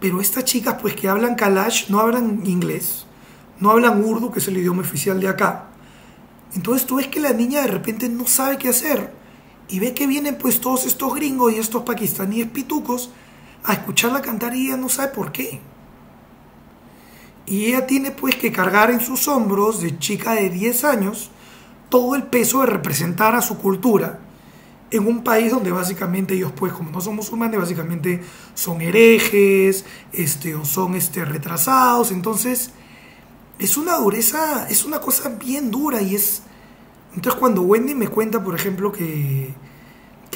pero estas chicas pues que hablan Kalash no hablan inglés, no hablan urdu, que es el idioma oficial de acá. Entonces tú ves que la niña de repente no sabe qué hacer y ve que vienen pues todos estos gringos y estos pakistaníes pitucos a escucharla cantar y ella no sabe por qué. Y ella tiene pues que cargar en sus hombros, de chica de 10 años, todo el peso de representar a su cultura en un país donde básicamente ellos pues como no son musulmanes, básicamente son herejes, o son retrasados. Entonces es una dureza, es una cosa bien dura. Y entonces cuando Wendy me cuenta, por ejemplo, que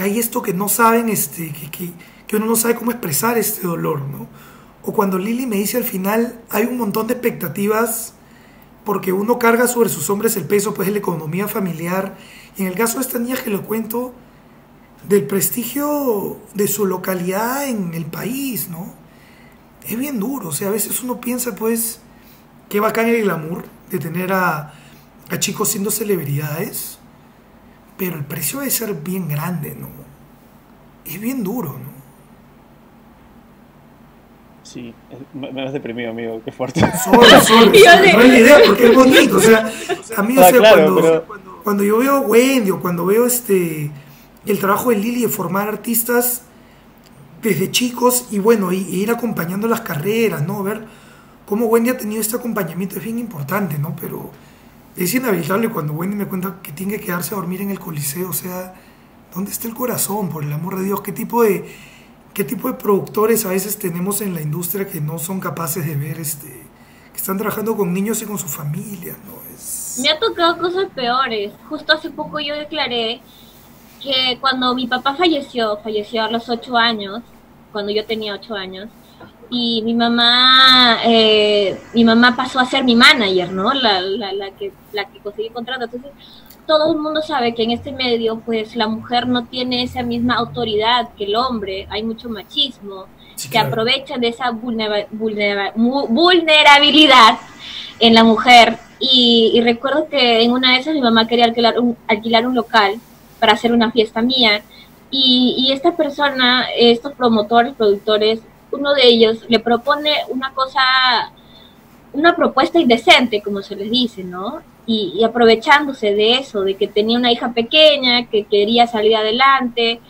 hay esto que no saben, que uno no sabe cómo expresar este dolor, ¿no? O cuando Lily me dice al final, hay un montón de expectativas porque uno carga sobre sus hombros el peso pues de la economía familiar. Y en el caso de esta niña que lo cuento, del prestigio de su localidad en el país, ¿no? Es bien duro. O sea, a veces uno piensa pues qué bacán el glamour de tener a chicos siendo celebridades, pero el precio debe ser bien grande, ¿no? Es bien duro, ¿no? Sí, me has deprimido, amigo, qué fuerte. No es la idea, porque es bonito. O sea, a mí, claro, cuando yo veo Wendy o cuando veo el trabajo de Lily de formar artistas desde chicos y bueno, y ir acompañando las carreras, ¿no? Ver cómo Wendy ha tenido este acompañamiento es bien importante, ¿no? Pero es inevitable cuando Wendy me cuenta que tiene que quedarse a dormir en el Coliseo. O sea, ¿dónde está el corazón, por el amor de Dios? ¿Qué tipo de productores a veces tenemos en la industria que no son capaces de ver, que están trabajando con niños y con sus familias, ¿no? Me ha tocado cosas peores. Justo hace poco yo declaré que cuando mi papá falleció a los 8 años, cuando yo tenía 8 años, y mi mamá pasó a ser mi manager, ¿no? La que conseguí contrato. Entonces, todo el mundo sabe que en este medio, pues, la mujer no tiene esa misma autoridad que el hombre. Hay mucho machismo, sí, que claro, aprovechan de esa vulnerabilidad en la mujer. Y recuerdo que en una de esas mi mamá quería alquilar un local para hacer una fiesta mía. Y esta persona, estos promotores, productores, uno de ellos le propone una propuesta indecente, como se les dice, ¿no? Y aprovechándose de eso, de que tenía una hija pequeña, que quería salir adelante,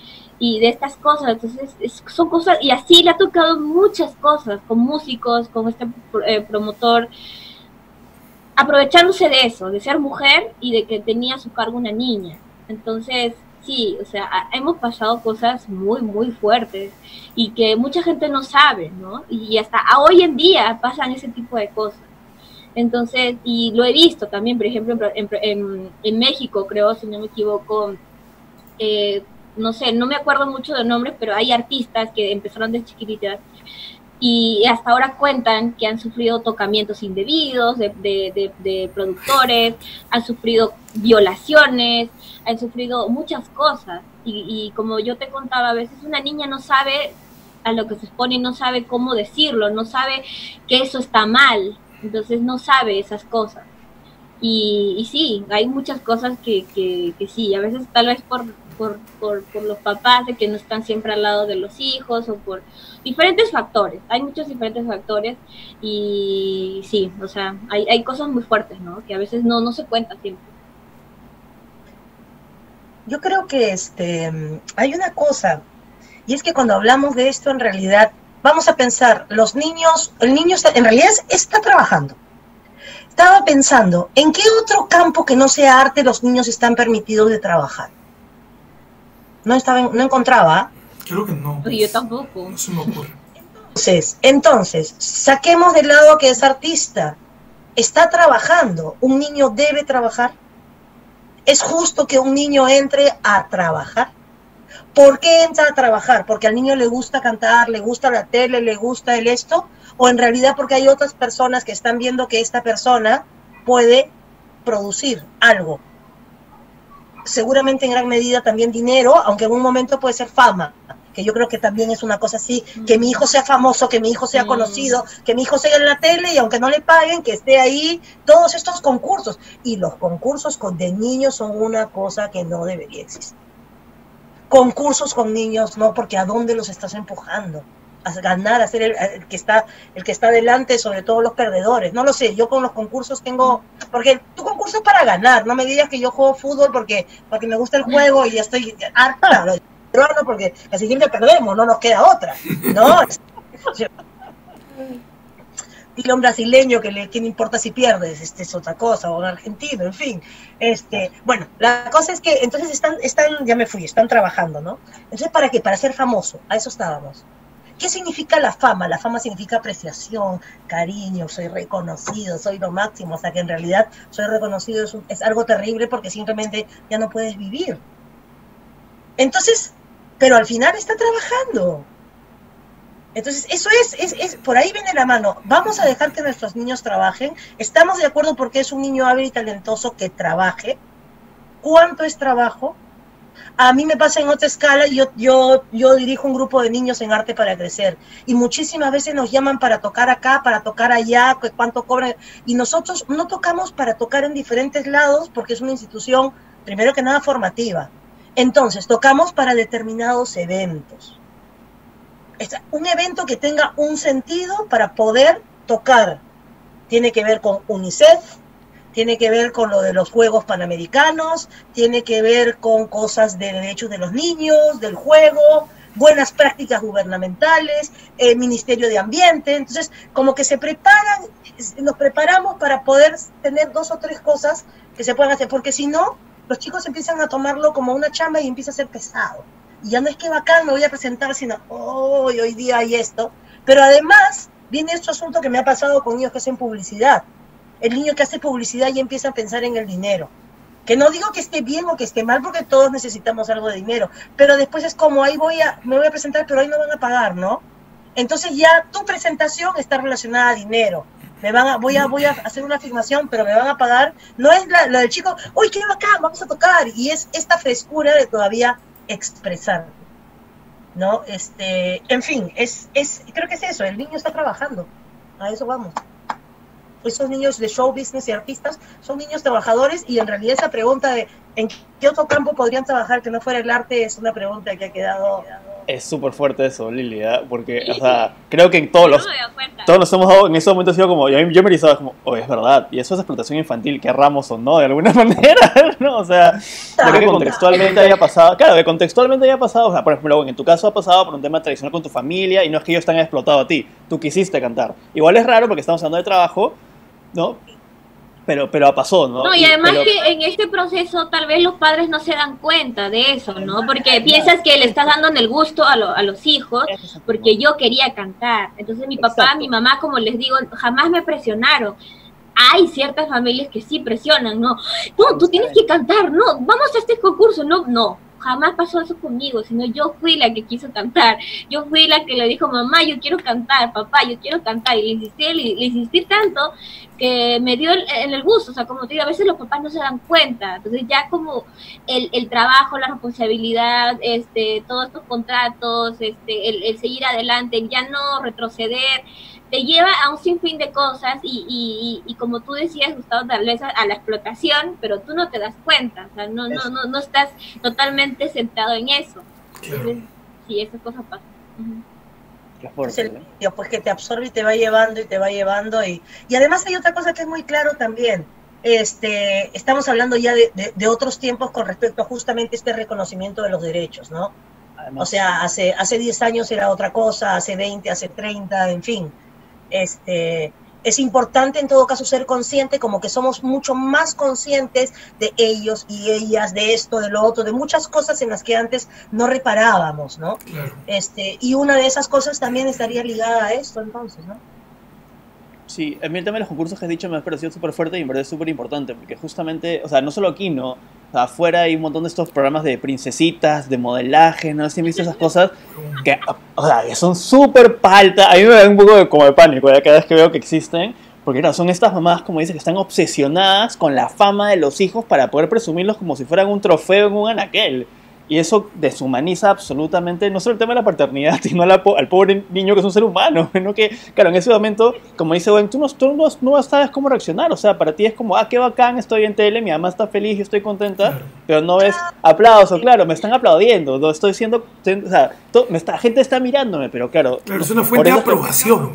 y de estas cosas. Entonces son cosas, y así le ha tocado muchas cosas con músicos, con este promotor, aprovechándose de eso, de ser mujer y de que tenía a su cargo una niña. Entonces sí, o sea, hemos pasado cosas muy, muy fuertes y que mucha gente no sabe, ¿no? Y hasta hoy en día pasan ese tipo de cosas. Entonces, y lo he visto también, por ejemplo, en México, creo, si no me equivoco, no sé, no me acuerdo mucho de nombres, pero hay artistas que empezaron de chiquititas y hasta ahora cuentan que han sufrido tocamientos indebidos de productores, han sufrido violaciones, han sufrido muchas cosas. Y como yo te contaba, a veces una niña no sabe a lo que se expone, no sabe cómo decirlo, no sabe que eso está mal, entonces no sabe esas cosas. Y sí, hay muchas cosas que sí, a veces tal vez por los papás de que no están siempre al lado de los hijos o por diferentes factores, hay muchos diferentes factores y sí, o sea, hay cosas muy fuertes, ¿no? Que a veces no se cuentan siempre. Yo creo que hay una cosa, y es que cuando hablamos de esto en realidad, vamos a pensar, el niño en realidad está trabajando. Estaba pensando, ¿en qué otro campo que no sea arte los niños están permitidos de trabajar? No encontraba. Creo que no. Yo tampoco. No se me ocurre. Entonces, saquemos del lado que es artista. Está trabajando. ¿Un niño debe trabajar? ¿Es justo que un niño entre a trabajar? ¿Por qué entra a trabajar? ¿Porque al niño le gusta cantar, le gusta la tele, le gusta el esto? ¿O en realidad porque hay otras personas que están viendo que esta persona puede producir algo? Seguramente en gran medida también dinero, aunque en un momento puede ser fama, que yo creo que también es una cosa así, que mi hijo sea famoso, que mi hijo sea conocido, que mi hijo sea en la tele y aunque no le paguen, que esté ahí, todos estos concursos. Y los concursos de niños son una cosa que no debería existir. Concursos con niños, no, porque ¿a dónde los estás empujando? A ganar, a ser el que está delante, sobre todo los perdedores. No lo sé, yo con los concursos tengo, porque tu concurso es para ganar, no me digas que yo juego fútbol porque me gusta el juego y ya estoy harta, porque la siguiente perdemos, no nos queda otra, ¿no? Dile a un brasileño que no importa si pierdes, es otra cosa, o un argentino, en fin. Bueno, la cosa es que entonces están trabajando, ¿no? Entonces, ¿para qué? Para ser famoso, a eso estábamos. ¿Qué significa la fama? La fama significa apreciación, cariño, soy reconocido, soy lo máximo, o sea que en realidad soy reconocido es algo terrible porque simplemente ya no puedes vivir. Entonces, pero al final está trabajando. Entonces, eso es por ahí viene la mano. Vamos a dejar que nuestros niños trabajen. Estamos de acuerdo porque es un niño hábil y talentoso que trabaje. ¿Cuánto es trabajo? A mí me pasa en otra escala, yo dirijo un grupo de niños en Arte para Crecer y muchísimas veces nos llaman para tocar acá, para tocar allá, cuánto cobran, y nosotros no tocamos para tocar en diferentes lados porque es una institución, primero que nada, formativa. Entonces, tocamos para determinados eventos. Un evento que tenga un sentido para poder tocar. Tiene que ver con UNICEF, tiene que ver con lo de los Juegos Panamericanos, tiene que ver con cosas de derechos de los niños, del juego, buenas prácticas gubernamentales, el Ministerio de Ambiente. Entonces, como que nos preparamos para poder tener 2 o 3 cosas que se puedan hacer, porque si no, los chicos empiezan a tomarlo como una chamba y empieza a ser pesado. Y ya no es que bacán, me voy a presentar, sino, hoy día hay esto. Pero además, viene este asunto que me ha pasado con niños que hacen publicidad. El niño que hace publicidad ya empieza a pensar en el dinero. Que no digo que esté bien o que esté mal, porque todos necesitamos algo de dinero. Pero después es como, me voy a presentar, pero ahí no van a pagar, ¿no? Entonces ya tu presentación está relacionada a dinero. Voy a hacer una afirmación, pero me van a pagar. No es la del chico, uy, qué bacán, vamos a tocar. Y es esta frescura de todavía expresar, ¿no? En fin, creo que es eso, el niño está trabajando. A eso vamos. Esos niños de show business y artistas son niños trabajadores y en realidad esa pregunta de en qué otro campo podrían trabajar que no fuera el arte es una pregunta que ha quedado Es súper fuerte eso, Lili, ¿eh? Porque, o sea, creo que en todos Yo los... no me doy cuenta. Todos nos hemos dado, en ese momento ha sido como, yo me erizaba como, oh, es verdad, y eso es explotación infantil, querramos o no, de alguna manera, ¿no? O sea, creo que contextualmente haya pasado, claro, que contextualmente haya pasado, o sea, por ejemplo, en tu caso ha pasado por un tema tradicional con tu familia, y no es que ellos te han explotado a ti, tú quisiste cantar. Igual es raro porque estamos hablando de trabajo, ¿no? Pero pasó, ¿no? No, y además que en este proceso tal vez los padres no se dan cuenta de eso, ¿no? Porque piensas que le estás dando en el gusto a los hijos, porque yo quería cantar. Entonces mi papá, mi mamá, como les digo, jamás me presionaron. Hay ciertas familias que sí presionan, ¿no? Tú tienes que cantar, no, vamos a este concurso, no. Jamás pasó eso conmigo, sino yo fui la que quiso cantar. Yo fui la que le dijo, mamá, yo quiero cantar, papá, yo quiero cantar. Y le insistí tanto que me dio en el gusto. O sea, como te digo, a veces los papás no se dan cuenta. Entonces ya como el trabajo, la responsabilidad, todos estos contratos, el seguir adelante, ya no retroceder, te lleva a un sinfín de cosas y como tú decías, Gustavo, tal vez a la explotación, pero tú no te das cuenta, o sea, no estás totalmente centrado en eso. Claro. Sí, esas cosas pasan. Es el medio, pues que te absorbe y te va llevando y te va llevando y además hay otra cosa que es muy claro también. Estamos hablando ya de otros tiempos con respecto a justamente este reconocimiento de los derechos, ¿no? Además, o sea, hace 10 años era otra cosa, hace 20, hace 30, en fin. Es importante en todo caso ser consciente, como que somos mucho más conscientes de ellos y ellas, de esto, de lo otro, de muchas cosas en las que antes no reparábamos, ¿no? Claro. Y una de esas cosas también estaría ligada a esto, entonces, ¿no? Sí, a mí el tema de los concursos que has dicho me ha parecido súper fuerte y en verdad es súper importante, porque justamente, o sea, no solo aquí, ¿no? O sea, afuera hay un montón de estos programas de princesitas, de modelaje, ¿no? ¿Sí han visto esas cosas? Que, o sea, que son súper paltas. A mí me da un poco como de pánico ya cada vez que veo que existen, porque claro, son estas mamás, como dices, que están obsesionadas con la fama de los hijos para poder presumirlos como si fueran un trofeo en un anaquel. Y eso deshumaniza absolutamente, no solo el tema de la paternidad, sino al pobre niño que es un ser humano, ¿no? Que, claro, en ese momento, como dice Gwen, tú no sabes cómo reaccionar, o sea, para ti es como, qué bacán, estoy en tele, mi mamá está feliz y estoy contenta, claro. Pero no ves aplausos, claro, me están aplaudiendo, no estoy siendo, o sea, la gente está mirándome, pero claro. Claro, es una fuente de aprobación.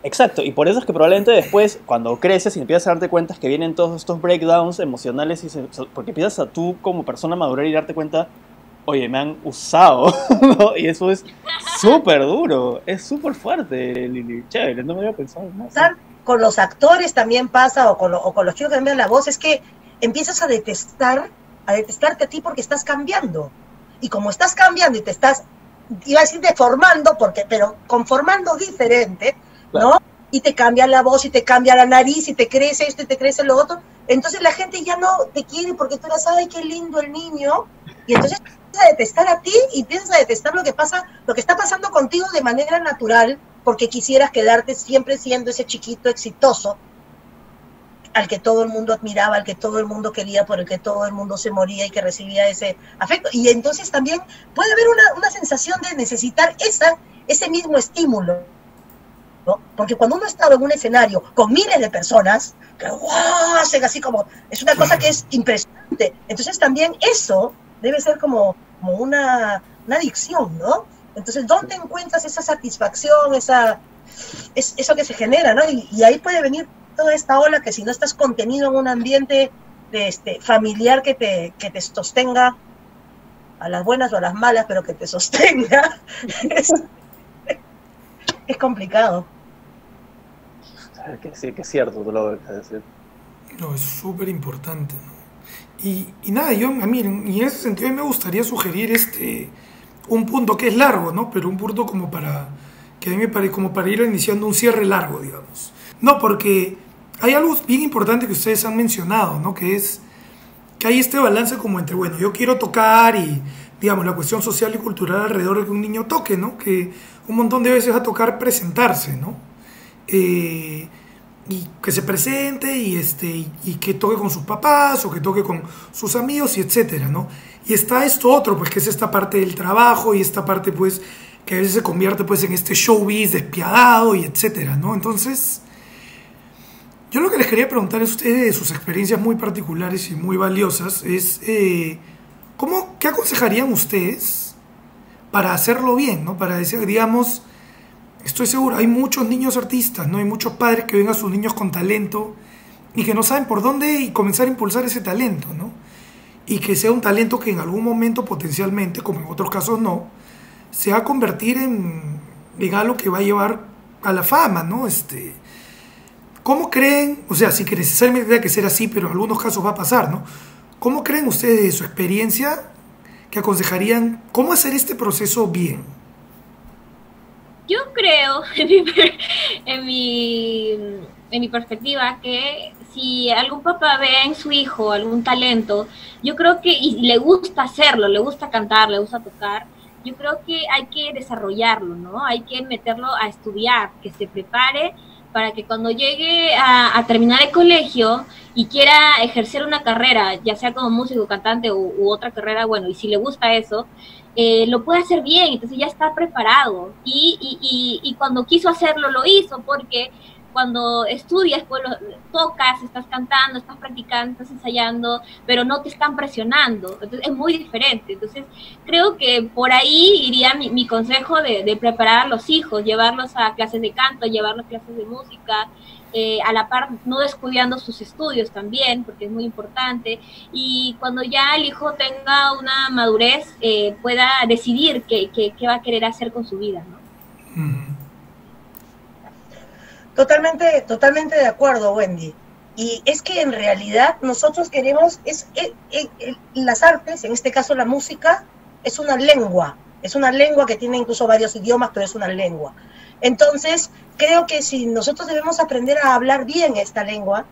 Exacto, y por eso es que probablemente después, cuando creces y empiezas a darte cuenta que vienen todos estos breakdowns emocionales, porque empiezas a tú como persona madurar y darte cuenta, oye, me han usado, ¿no? Y eso es súper duro, es súper fuerte, Lili. Chévere, no me había pensado en eso. Con los actores también pasa, o con los chicos que cambian la voz, es que empiezas a detestarte a ti porque estás cambiando. Y como estás cambiando y te estás, iba a decir deformando, pero conformando diferente, ¿no? Claro. Y te cambia la voz, y te cambia la nariz, y te crece esto, y te crece lo otro. Entonces la gente ya no te quiere porque tú eres, ay, qué lindo el niño. Y entonces empiezas a detestar a ti y empiezas a detestar lo que está pasando contigo de manera natural, porque quisieras quedarte siempre siendo ese chiquito exitoso al que todo el mundo admiraba, al que todo el mundo quería, por el que todo el mundo se moría y que recibía ese afecto. Y entonces también puede haber una sensación de necesitar ese mismo estímulo, ¿no? Porque cuando uno ha estado en un escenario con miles de personas, que ¡wow! Hacen así como, es una cosa que es impresionante. Entonces también eso debe ser como una adicción, ¿no? Entonces, ¿dónde encuentras esa satisfacción, eso que se genera, ¿no? Y ahí puede venir toda esta ola que si no estás contenido en un ambiente familiar que te sostenga, a las buenas o a las malas, pero que te sostenga, es complicado. Sí, que es cierto, tú lo vas a decir. No, es súper importante, ¿no? Y nada, miren, y en ese sentido a mí me gustaría sugerir un punto que es largo, ¿no? Pero un punto como para ir iniciando un cierre largo, digamos. No, porque hay algo bien importante que ustedes han mencionado, ¿no? Que es que hay este balance como entre, bueno, yo quiero tocar y, digamos, la cuestión social y cultural alrededor de que un niño toque, ¿no? Que un montón de veces va a tocar presentarse, ¿no? Y que se presente y que toque con sus papás o que toque con sus amigos y etcétera, ¿no? Y está esto otro, pues que es esta parte del trabajo y esta parte, pues, que a veces se convierte, pues, en este showbiz despiadado y etcétera, ¿no? Entonces, yo lo que les quería preguntar a ustedes de sus experiencias muy particulares y muy valiosas es, ¿qué aconsejarían ustedes para hacerlo bien, ¿no? Para decir, digamos, estoy seguro, hay muchos niños artistas, ¿no? Hay muchos padres que ven a sus niños con talento y que no saben por dónde y comenzar a impulsar ese talento, ¿no? Y que sea un talento que en algún momento potencialmente, como en otros casos no, se va a convertir en algo que va a llevar a la fama, ¿no? ¿Cómo creen, o sea, sí que necesariamente tiene que ser así, pero en algunos casos va a pasar, ¿no? ¿Cómo creen ustedes de su experiencia que aconsejarían cómo hacer este proceso bien? Yo creo, en mi perspectiva, que si algún papá ve en su hijo algún talento, yo creo que, y le gusta hacerlo, le gusta cantar, le gusta tocar, yo creo que hay que desarrollarlo, ¿no? Hay que meterlo a estudiar, que se prepare para que cuando llegue a terminar el colegio y quiera ejercer una carrera, ya sea como músico, cantante u otra carrera, bueno, y si le gusta eso, lo puede hacer bien, entonces ya está preparado. Y cuando quiso hacerlo, lo hizo, porque cuando estudias, pues tocas, estás cantando, estás practicando, estás ensayando, pero no te están presionando, entonces es muy diferente. Entonces creo que por ahí iría mi consejo de preparar a los hijos, llevarlos a clases de canto, llevarlos a clases de música, a la par no descuidando sus estudios también, porque es muy importante, y cuando ya el hijo tenga una madurez, pueda decidir qué va a querer hacer con su vida, ¿no? Totalmente de acuerdo, Wendy. Y es que en realidad nosotros queremos, las artes, en este caso la música, es una lengua que tiene incluso varios idiomas, pero es una lengua. Entonces, creo que si nosotros debemos aprender a hablar bien esta lengua,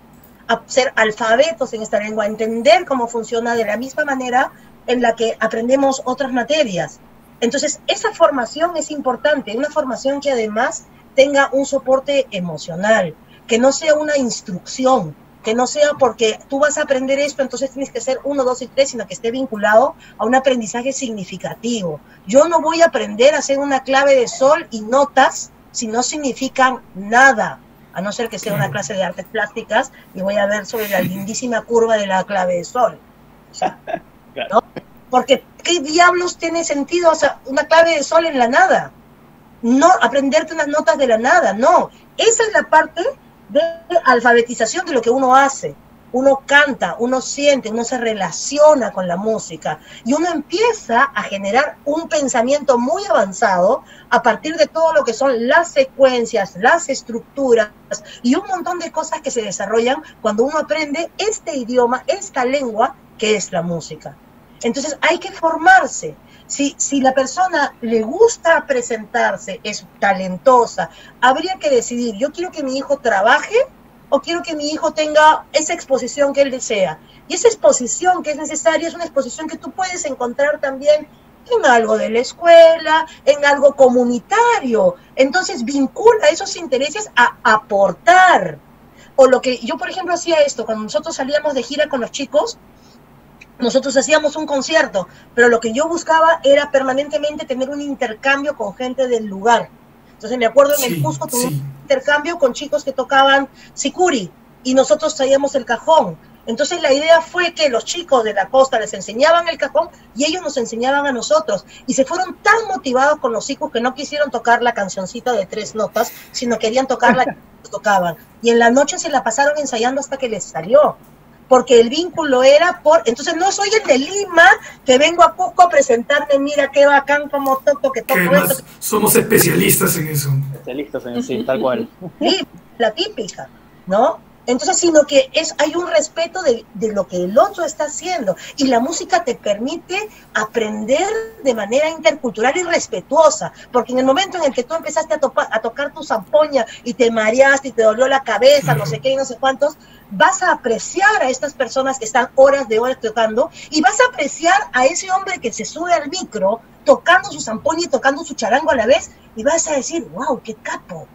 a ser alfabetos en esta lengua, a entender cómo funciona de la misma manera en la que aprendemos otras materias. Entonces, esa formación es importante, una formación que además tenga un soporte emocional, que no sea una instrucción, que no sea porque tú vas a aprender esto, entonces tienes que hacer 1, 2 y 3, sino que esté vinculado a un aprendizaje significativo. Yo no voy a aprender a hacer una clave de sol y notas si no significan nada, a no ser que sea una clase de artes plásticas y voy a ver sobre la lindísima curva de la clave de sol. O sea, ¿no? Porque ¿qué diablos tiene sentido, o sea, una clave de sol en la nada? No aprenderte unas notas de la nada, no. Esa es la parte de alfabetización de lo que uno hace. Uno canta, uno siente, uno se relaciona con la música y uno empieza a generar un pensamiento muy avanzado a partir de todo lo que son las secuencias, las estructuras y un montón de cosas que se desarrollan cuando uno aprende este idioma, esta lengua que es la música. Entonces hay que formarse. Si la persona le gusta presentarse, es talentosa, habría que decidir, yo quiero que mi hijo trabaje o quiero que mi hijo tenga esa exposición que él desea. Y esa exposición que es necesaria es una exposición que tú puedes encontrar también en algo de la escuela, en algo comunitario. Entonces vincula esos intereses a aportar. O lo que yo, por ejemplo, hacía esto, cuando nosotros salíamos de gira con los chicos, nosotros hacíamos un concierto, pero lo que yo buscaba era permanentemente tener un intercambio con gente del lugar. Entonces me acuerdo en el Cusco tuve un intercambio con chicos que tocaban sicuri y nosotros traíamos el cajón. Entonces la idea fue que los chicos de la costa les enseñaban el cajón y ellos nos enseñaban a nosotros. Y se fueron tan motivados con los sicus que no quisieron tocar la cancioncita de 3 notas, sino querían tocar la que tocaban. Y en la noche se la pasaron ensayando hasta que les salió. Porque el vínculo era entonces no soy el de Lima, que vengo a Cusco a presentarme, mira qué bacán como toco, que toco esto. Somos especialistas en eso. Especialistas en eso, sí, tal cual. Sí, la típica, ¿no? Entonces, sino que hay un respeto de lo que el otro está haciendo. Y la música te permite aprender de manera intercultural y respetuosa. Porque en el momento en el que tú empezaste a tocar tu zampoña y te mareaste y te dolió la cabeza, no sé qué y no sé cuántos, vas a apreciar a estas personas que están horas de horas tocando y vas a apreciar a ese hombre que se sube al micro tocando su zampoña y tocando su charango a la vez y vas a decir, wow, qué capo.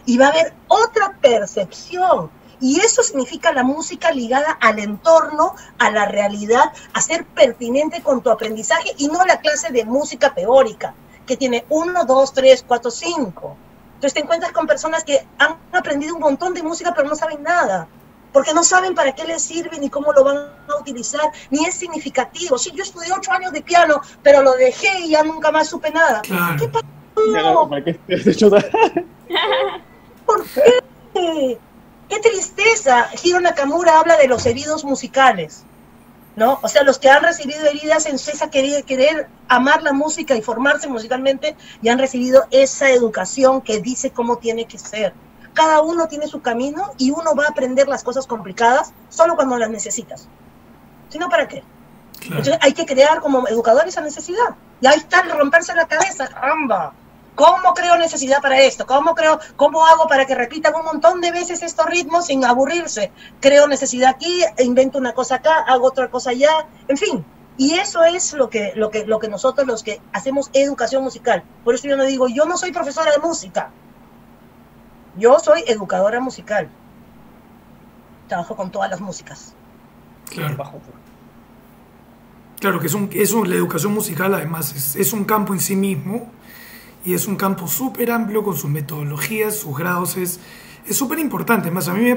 Y va a haber otra percepción. Y eso significa la música ligada al entorno, a la realidad, a ser pertinente con tu aprendizaje y no la clase de música teórica, que tiene 1, 2, 3, 4, 5. Entonces te encuentras con personas que han aprendido un montón de música pero no saben nada. porque no saben para qué les sirve, ni cómo lo van a utilizar, ni es significativo. Sí, yo estudié 8 años de piano, pero lo dejé y ya nunca más supe nada. Claro. ¿Qué pasó? ¿Para qué te has hecho ¿Por qué? ¡Qué tristeza! Hiro Nakamura habla de los heridos musicales, ¿no? O sea, los que han recibido heridas en esa querer amar la música y formarse musicalmente y han recibido esa educación que dice cómo tiene que ser. Cada uno tiene su camino y uno va a aprender las cosas complicadas solo cuando las necesitas. Si no, ¿para qué? Claro. Entonces hay que crear como educadores esa necesidad. Y ahí está el romperse la cabeza, caramba. ¿Cómo creo necesidad para esto? ¿Cómo hago para que repitan un montón de veces estos ritmos sin aburrirse? Creo necesidad aquí, invento una cosa acá, hago otra cosa allá, en fin. Y eso es lo que nosotros los que hacemos educación musical. Por eso yo no digo, yo no soy profesora de música. Yo soy educadora musical. Trabajo con todas las músicas. Claro. Claro que la educación musical además es un campo en sí mismo y es un campo súper amplio con sus metodologías, sus grados, es súper importante. Además, a mí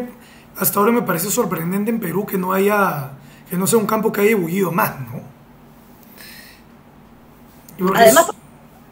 hasta ahora me parece sorprendente en Perú que no sea un campo que haya ebullido más, ¿no? Además,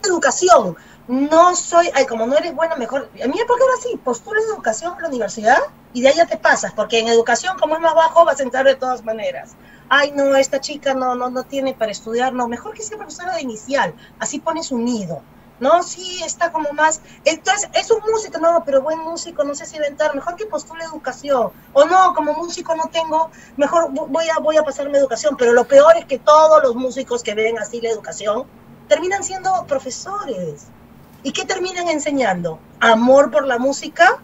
educación. No soy, como no eres bueno, mejor. A mí, ¿por qué ahora sí? Postula educación a la universidad y de ahí ya te pasas, porque en educación, como es más bajo, vas a entrar de todas maneras. Ay, no, esta chica no tiene para estudiar, no, mejor que sea profesora de inicial, así pones un nido. No, sí, está como más. Entonces, es un músico, no, pero buen músico, no sé si inventar, mejor que postule educación. O no, como músico no tengo, mejor voy a pasarme educación. Pero lo peor es que todos los músicos que ven así la educación terminan siendo profesores. ¿Y qué terminan enseñando? ¿Amor por la música?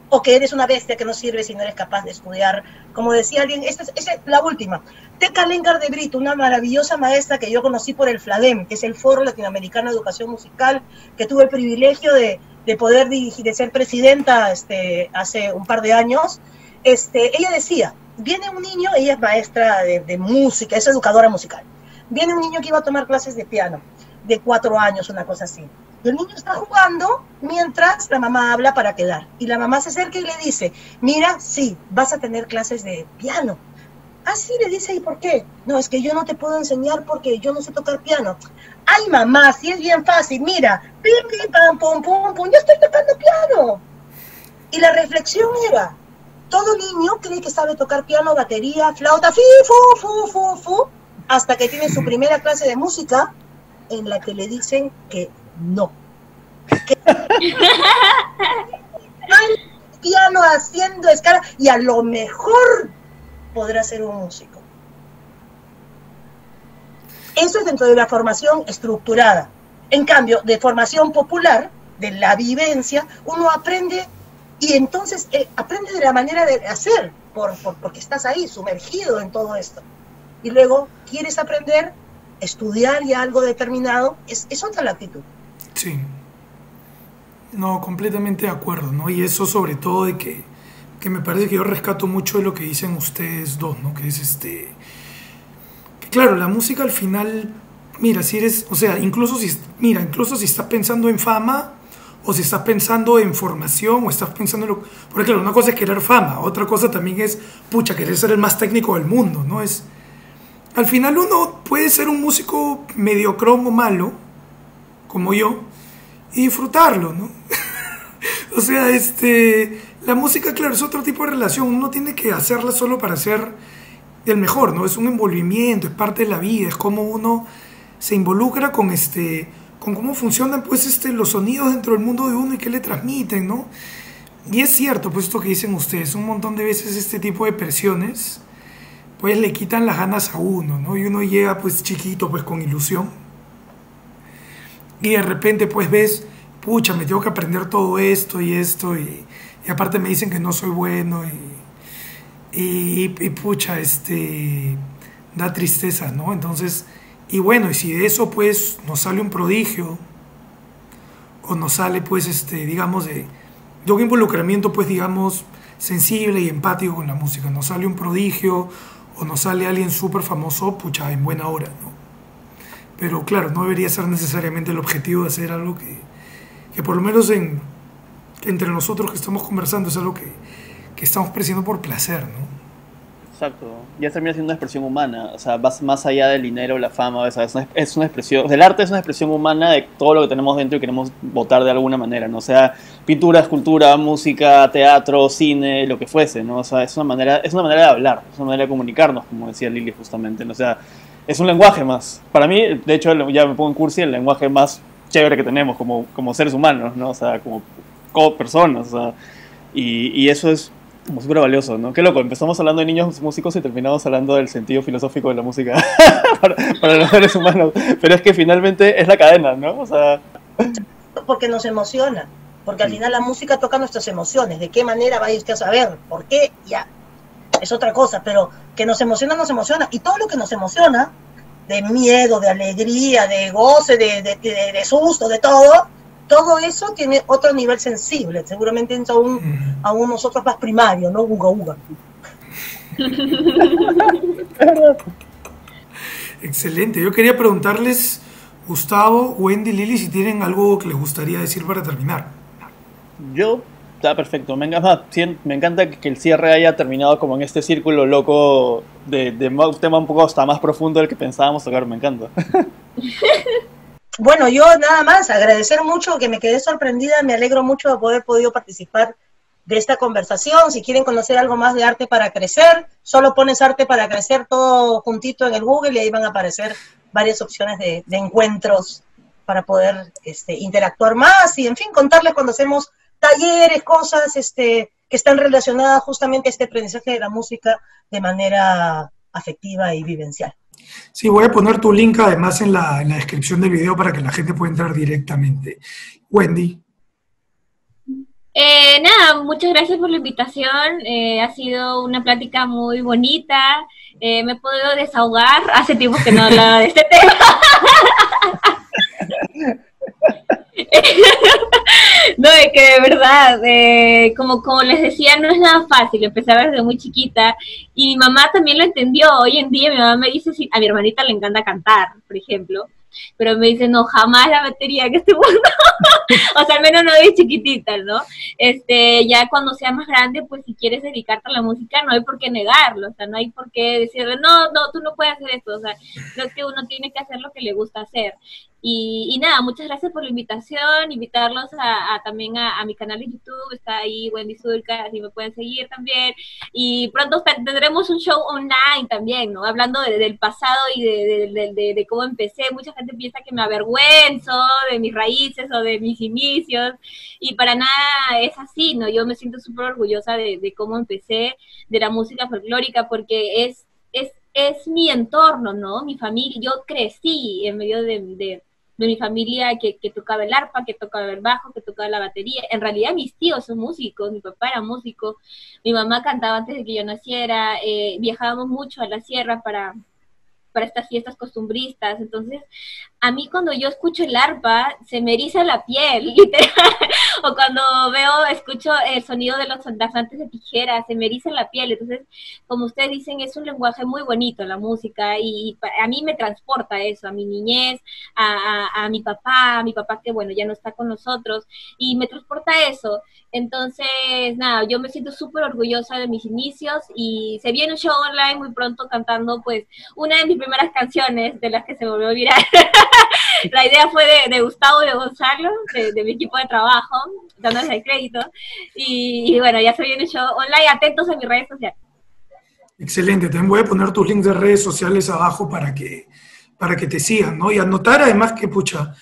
¿O que eres una bestia que no sirve si no eres capaz de estudiar? Como decía alguien, esta es la última. Teca Lencar de Brito, una maravillosa maestra que yo conocí por el FLADEM, que es el Foro Latinoamericano de Educación Musical, que tuve el privilegio de poder dirigir, de ser presidenta hace un par de años. Ella decía, viene un niño, ella es maestra de música, es educadora musical. Viene un niño que iba a tomar clases de piano, de 4 años, una cosa así. Y el niño está jugando mientras la mamá habla para quedar. Y la mamá se acerca y le dice, mira, sí, vas a tener clases de piano. Ah, sí, le dice, ¿y por qué? No, es que yo no te puedo enseñar porque yo no sé tocar piano. Ay, mamá, sí es bien fácil, mira, pim, pim, pam, pum, pum, pum, yo estoy tocando piano. Y la reflexión era, todo niño cree que sabe tocar piano, batería, flauta, fi, fu, hasta que tiene su primera clase de música en la que le dicen que no. Que piano haciendo escala y a lo mejor podrá ser un músico. Eso es dentro de la formación estructurada. En cambio, de formación popular, de la vivencia, uno aprende y entonces aprende de la manera de hacer, porque estás ahí sumergido en todo esto. Y luego quieres aprender, estudiar ya algo determinado, es otra la actitud. Sí. No, completamente de acuerdo, ¿no? Y eso sobre todo de que me parece que yo rescato mucho de lo que dicen ustedes dos, ¿no? Que es que claro, la música al final, mira, si eres, o sea, incluso si estás pensando en fama, o si estás pensando en formación, o estás pensando en porque claro, una cosa es querer fama, otra cosa también es, querer ser el más técnico del mundo, ¿no? Al final uno puede ser un músico mediocrón o malo, como yo, y disfrutarlo, ¿no? O sea, la música, claro, es otro tipo de relación. Uno tiene que hacerla solo para ser el mejor, ¿no? Es un envolvimiento, es parte de la vida, es como uno se involucra con cómo funcionan, pues, los sonidos dentro del mundo de uno y qué le transmiten, ¿no? Y es cierto, pues, esto que dicen ustedes, un montón de veces este tipo de presiones, pues, le quitan las ganas a uno, ¿no? Y uno llega, pues, chiquito, pues, con ilusión. Y de repente, pues, ves, pucha, me tengo que aprender todo esto, y aparte me dicen que no soy bueno, y pucha, da tristeza, ¿no? Entonces, y bueno, y si de eso, pues, nos sale un prodigio, o nos sale, pues, digamos, de un involucramiento, pues, digamos, sensible y empático con la música, nos sale un prodigio, o nos sale alguien súper famoso, pucha, en buena hora, ¿no? Pero claro, no debería ser necesariamente el objetivo de hacer algo que por lo menos entre nosotros que estamos conversando es algo que estamos creciendo por placer, ¿no? Exacto, ya termina siendo una expresión humana, o sea, vas más allá del dinero, la fama, o sea, es una expresión, o sea, el arte es una expresión humana de todo lo que tenemos dentro y queremos botar de alguna manera, ¿no? O sea, pintura, escultura, música, teatro, cine, lo que fuese, ¿no? O sea, es una manera de hablar, es una manera de comunicarnos, como decía Lili justamente, ¿no? O sea, es un lenguaje más, para mí, de hecho, ya me pongo en cursi, el lenguaje más chévere que tenemos como seres humanos, ¿no? O sea, como personas, o sea, y eso es como súper valioso, ¿no? Qué loco, empezamos hablando de niños músicos y terminamos hablando del sentido filosófico de la música para los seres humanos, pero es que finalmente es la cadena, ¿no? O sea... Porque nos emociona, porque al final la música toca nuestras emociones, de qué manera vaya usted a saber, por qué, ya, es otra cosa, pero que nos emociona, y todo lo que nos emociona, de miedo, de alegría, de goce, de susto, de todo eso tiene otro nivel sensible, seguramente es aún nosotros más primarios, ¿no? Uga, uga. Excelente. Yo quería preguntarles, Gustavo, Wendy, Lili, si tienen algo que les gustaría decir para terminar. Yo, está perfecto. Me encanta que el cierre haya terminado como en este círculo loco de un tema un poco hasta más profundo del que pensábamos tocar. Me encanta. Bueno, yo nada más agradecer mucho, que me quedé sorprendida, me alegro mucho de haber podido participar de esta conversación. Si quieren conocer algo más de Arte para Crecer, solo pones Arte para Crecer todo juntito en el Google y ahí van a aparecer varias opciones de encuentros para poder interactuar más y, en fin, contarles cuando hacemos talleres, cosas que están relacionadas justamente a este aprendizaje de la música de manera afectiva y vivencial. Sí, voy a poner tu link además en la descripción del video para que la gente pueda entrar directamente. Wendy. Nada, muchas gracias por la invitación. Ha sido una plática muy bonita. Me he podido desahogar. Hace tiempo que no hablaba de este tema. No, es que de verdad, como les decía, no es nada fácil empezar desde muy chiquita, y mi mamá también lo entendió. Hoy en día mi mamá me dice, a mi hermanita le encanta cantar, por ejemplo, pero me dice, no, jamás la batería en este mundo. O sea, al menos no de chiquitita, ¿no? Ya cuando sea más grande, pues si quieres dedicarte a la música, no hay por qué negarlo, o sea, no hay por qué decirle, no, tú no puedes hacer esto, o sea, creo que uno tiene que hacer lo que le gusta hacer. Y nada, muchas gracias por la invitación, invitarlos también a mi canal de YouTube, está ahí Wendy Zulka, así me pueden seguir también, y pronto tendremos un show online también, ¿no? Hablando del pasado y de cómo empecé. Mucha gente piensa que me avergüenzo de mis raíces o de mis inicios, y para nada es así, ¿no? Yo me siento súper orgullosa de cómo empecé, de la música folclórica, porque es mi entorno, ¿no? Mi familia, yo crecí en medio de mi familia que tocaba el arpa, que tocaba el bajo, que tocaba la batería. En realidad mis tíos son músicos, mi papá era músico, mi mamá cantaba antes de que yo naciera, viajábamos mucho a la sierra para estas fiestas costumbristas. Entonces, a mí cuando yo escucho el arpa, se me eriza la piel, literal, o cuando escucho el sonido de los danzantes de tijera, se me eriza la piel. Entonces, como ustedes dicen, es un lenguaje muy bonito la música, y a mí me transporta eso, a mi niñez, a mi papá que bueno, ya no está con nosotros, y me transporta eso. Entonces, nada, yo me siento súper orgullosa de mis inicios, y se viene un show online muy pronto cantando pues una de mis primeras canciones, de las que se volvió viral. La idea fue de Gustavo y de Gonzalo, de mi equipo de trabajo, dándoles el crédito, y bueno, ya se viene el show online, atentos a mis redes sociales. Excelente, también voy a poner tus links de redes sociales abajo para que te sigan, ¿no? Y anotar además que, pucha,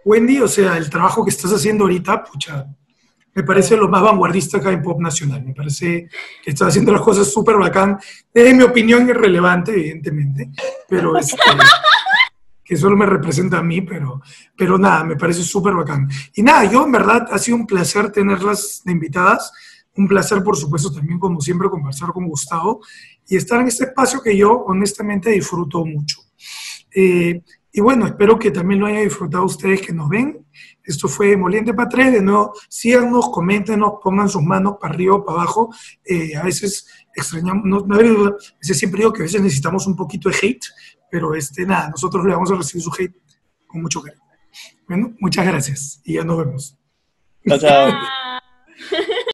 Wendy, o sea, el trabajo que estás haciendo ahorita, pucha, me parece lo más vanguardista acá en Pop Nacional. Me parece que estás haciendo las cosas súper bacán. En mi opinión, irrelevante, evidentemente, pero que solo me representa a mí, pero nada, me parece súper bacán. Y nada, yo en verdad ha sido un placer tenerlas de invitadas, un placer, por supuesto, también como siempre conversar con Gustavo y estar en este espacio que yo honestamente disfruto mucho. Y bueno, espero que también lo hayan disfrutado ustedes que nos ven. Esto fue Moliente para Tres. De nuevo, síganos, coméntenos, pongan sus manos para arriba o para abajo. A veces extrañamos, no hay duda, siempre digo que a veces necesitamos un poquito de hate, pero nada, nosotros le vamos a recibir su hate con mucho cariño. Bueno, muchas gracias y ya nos vemos. Chao, chao.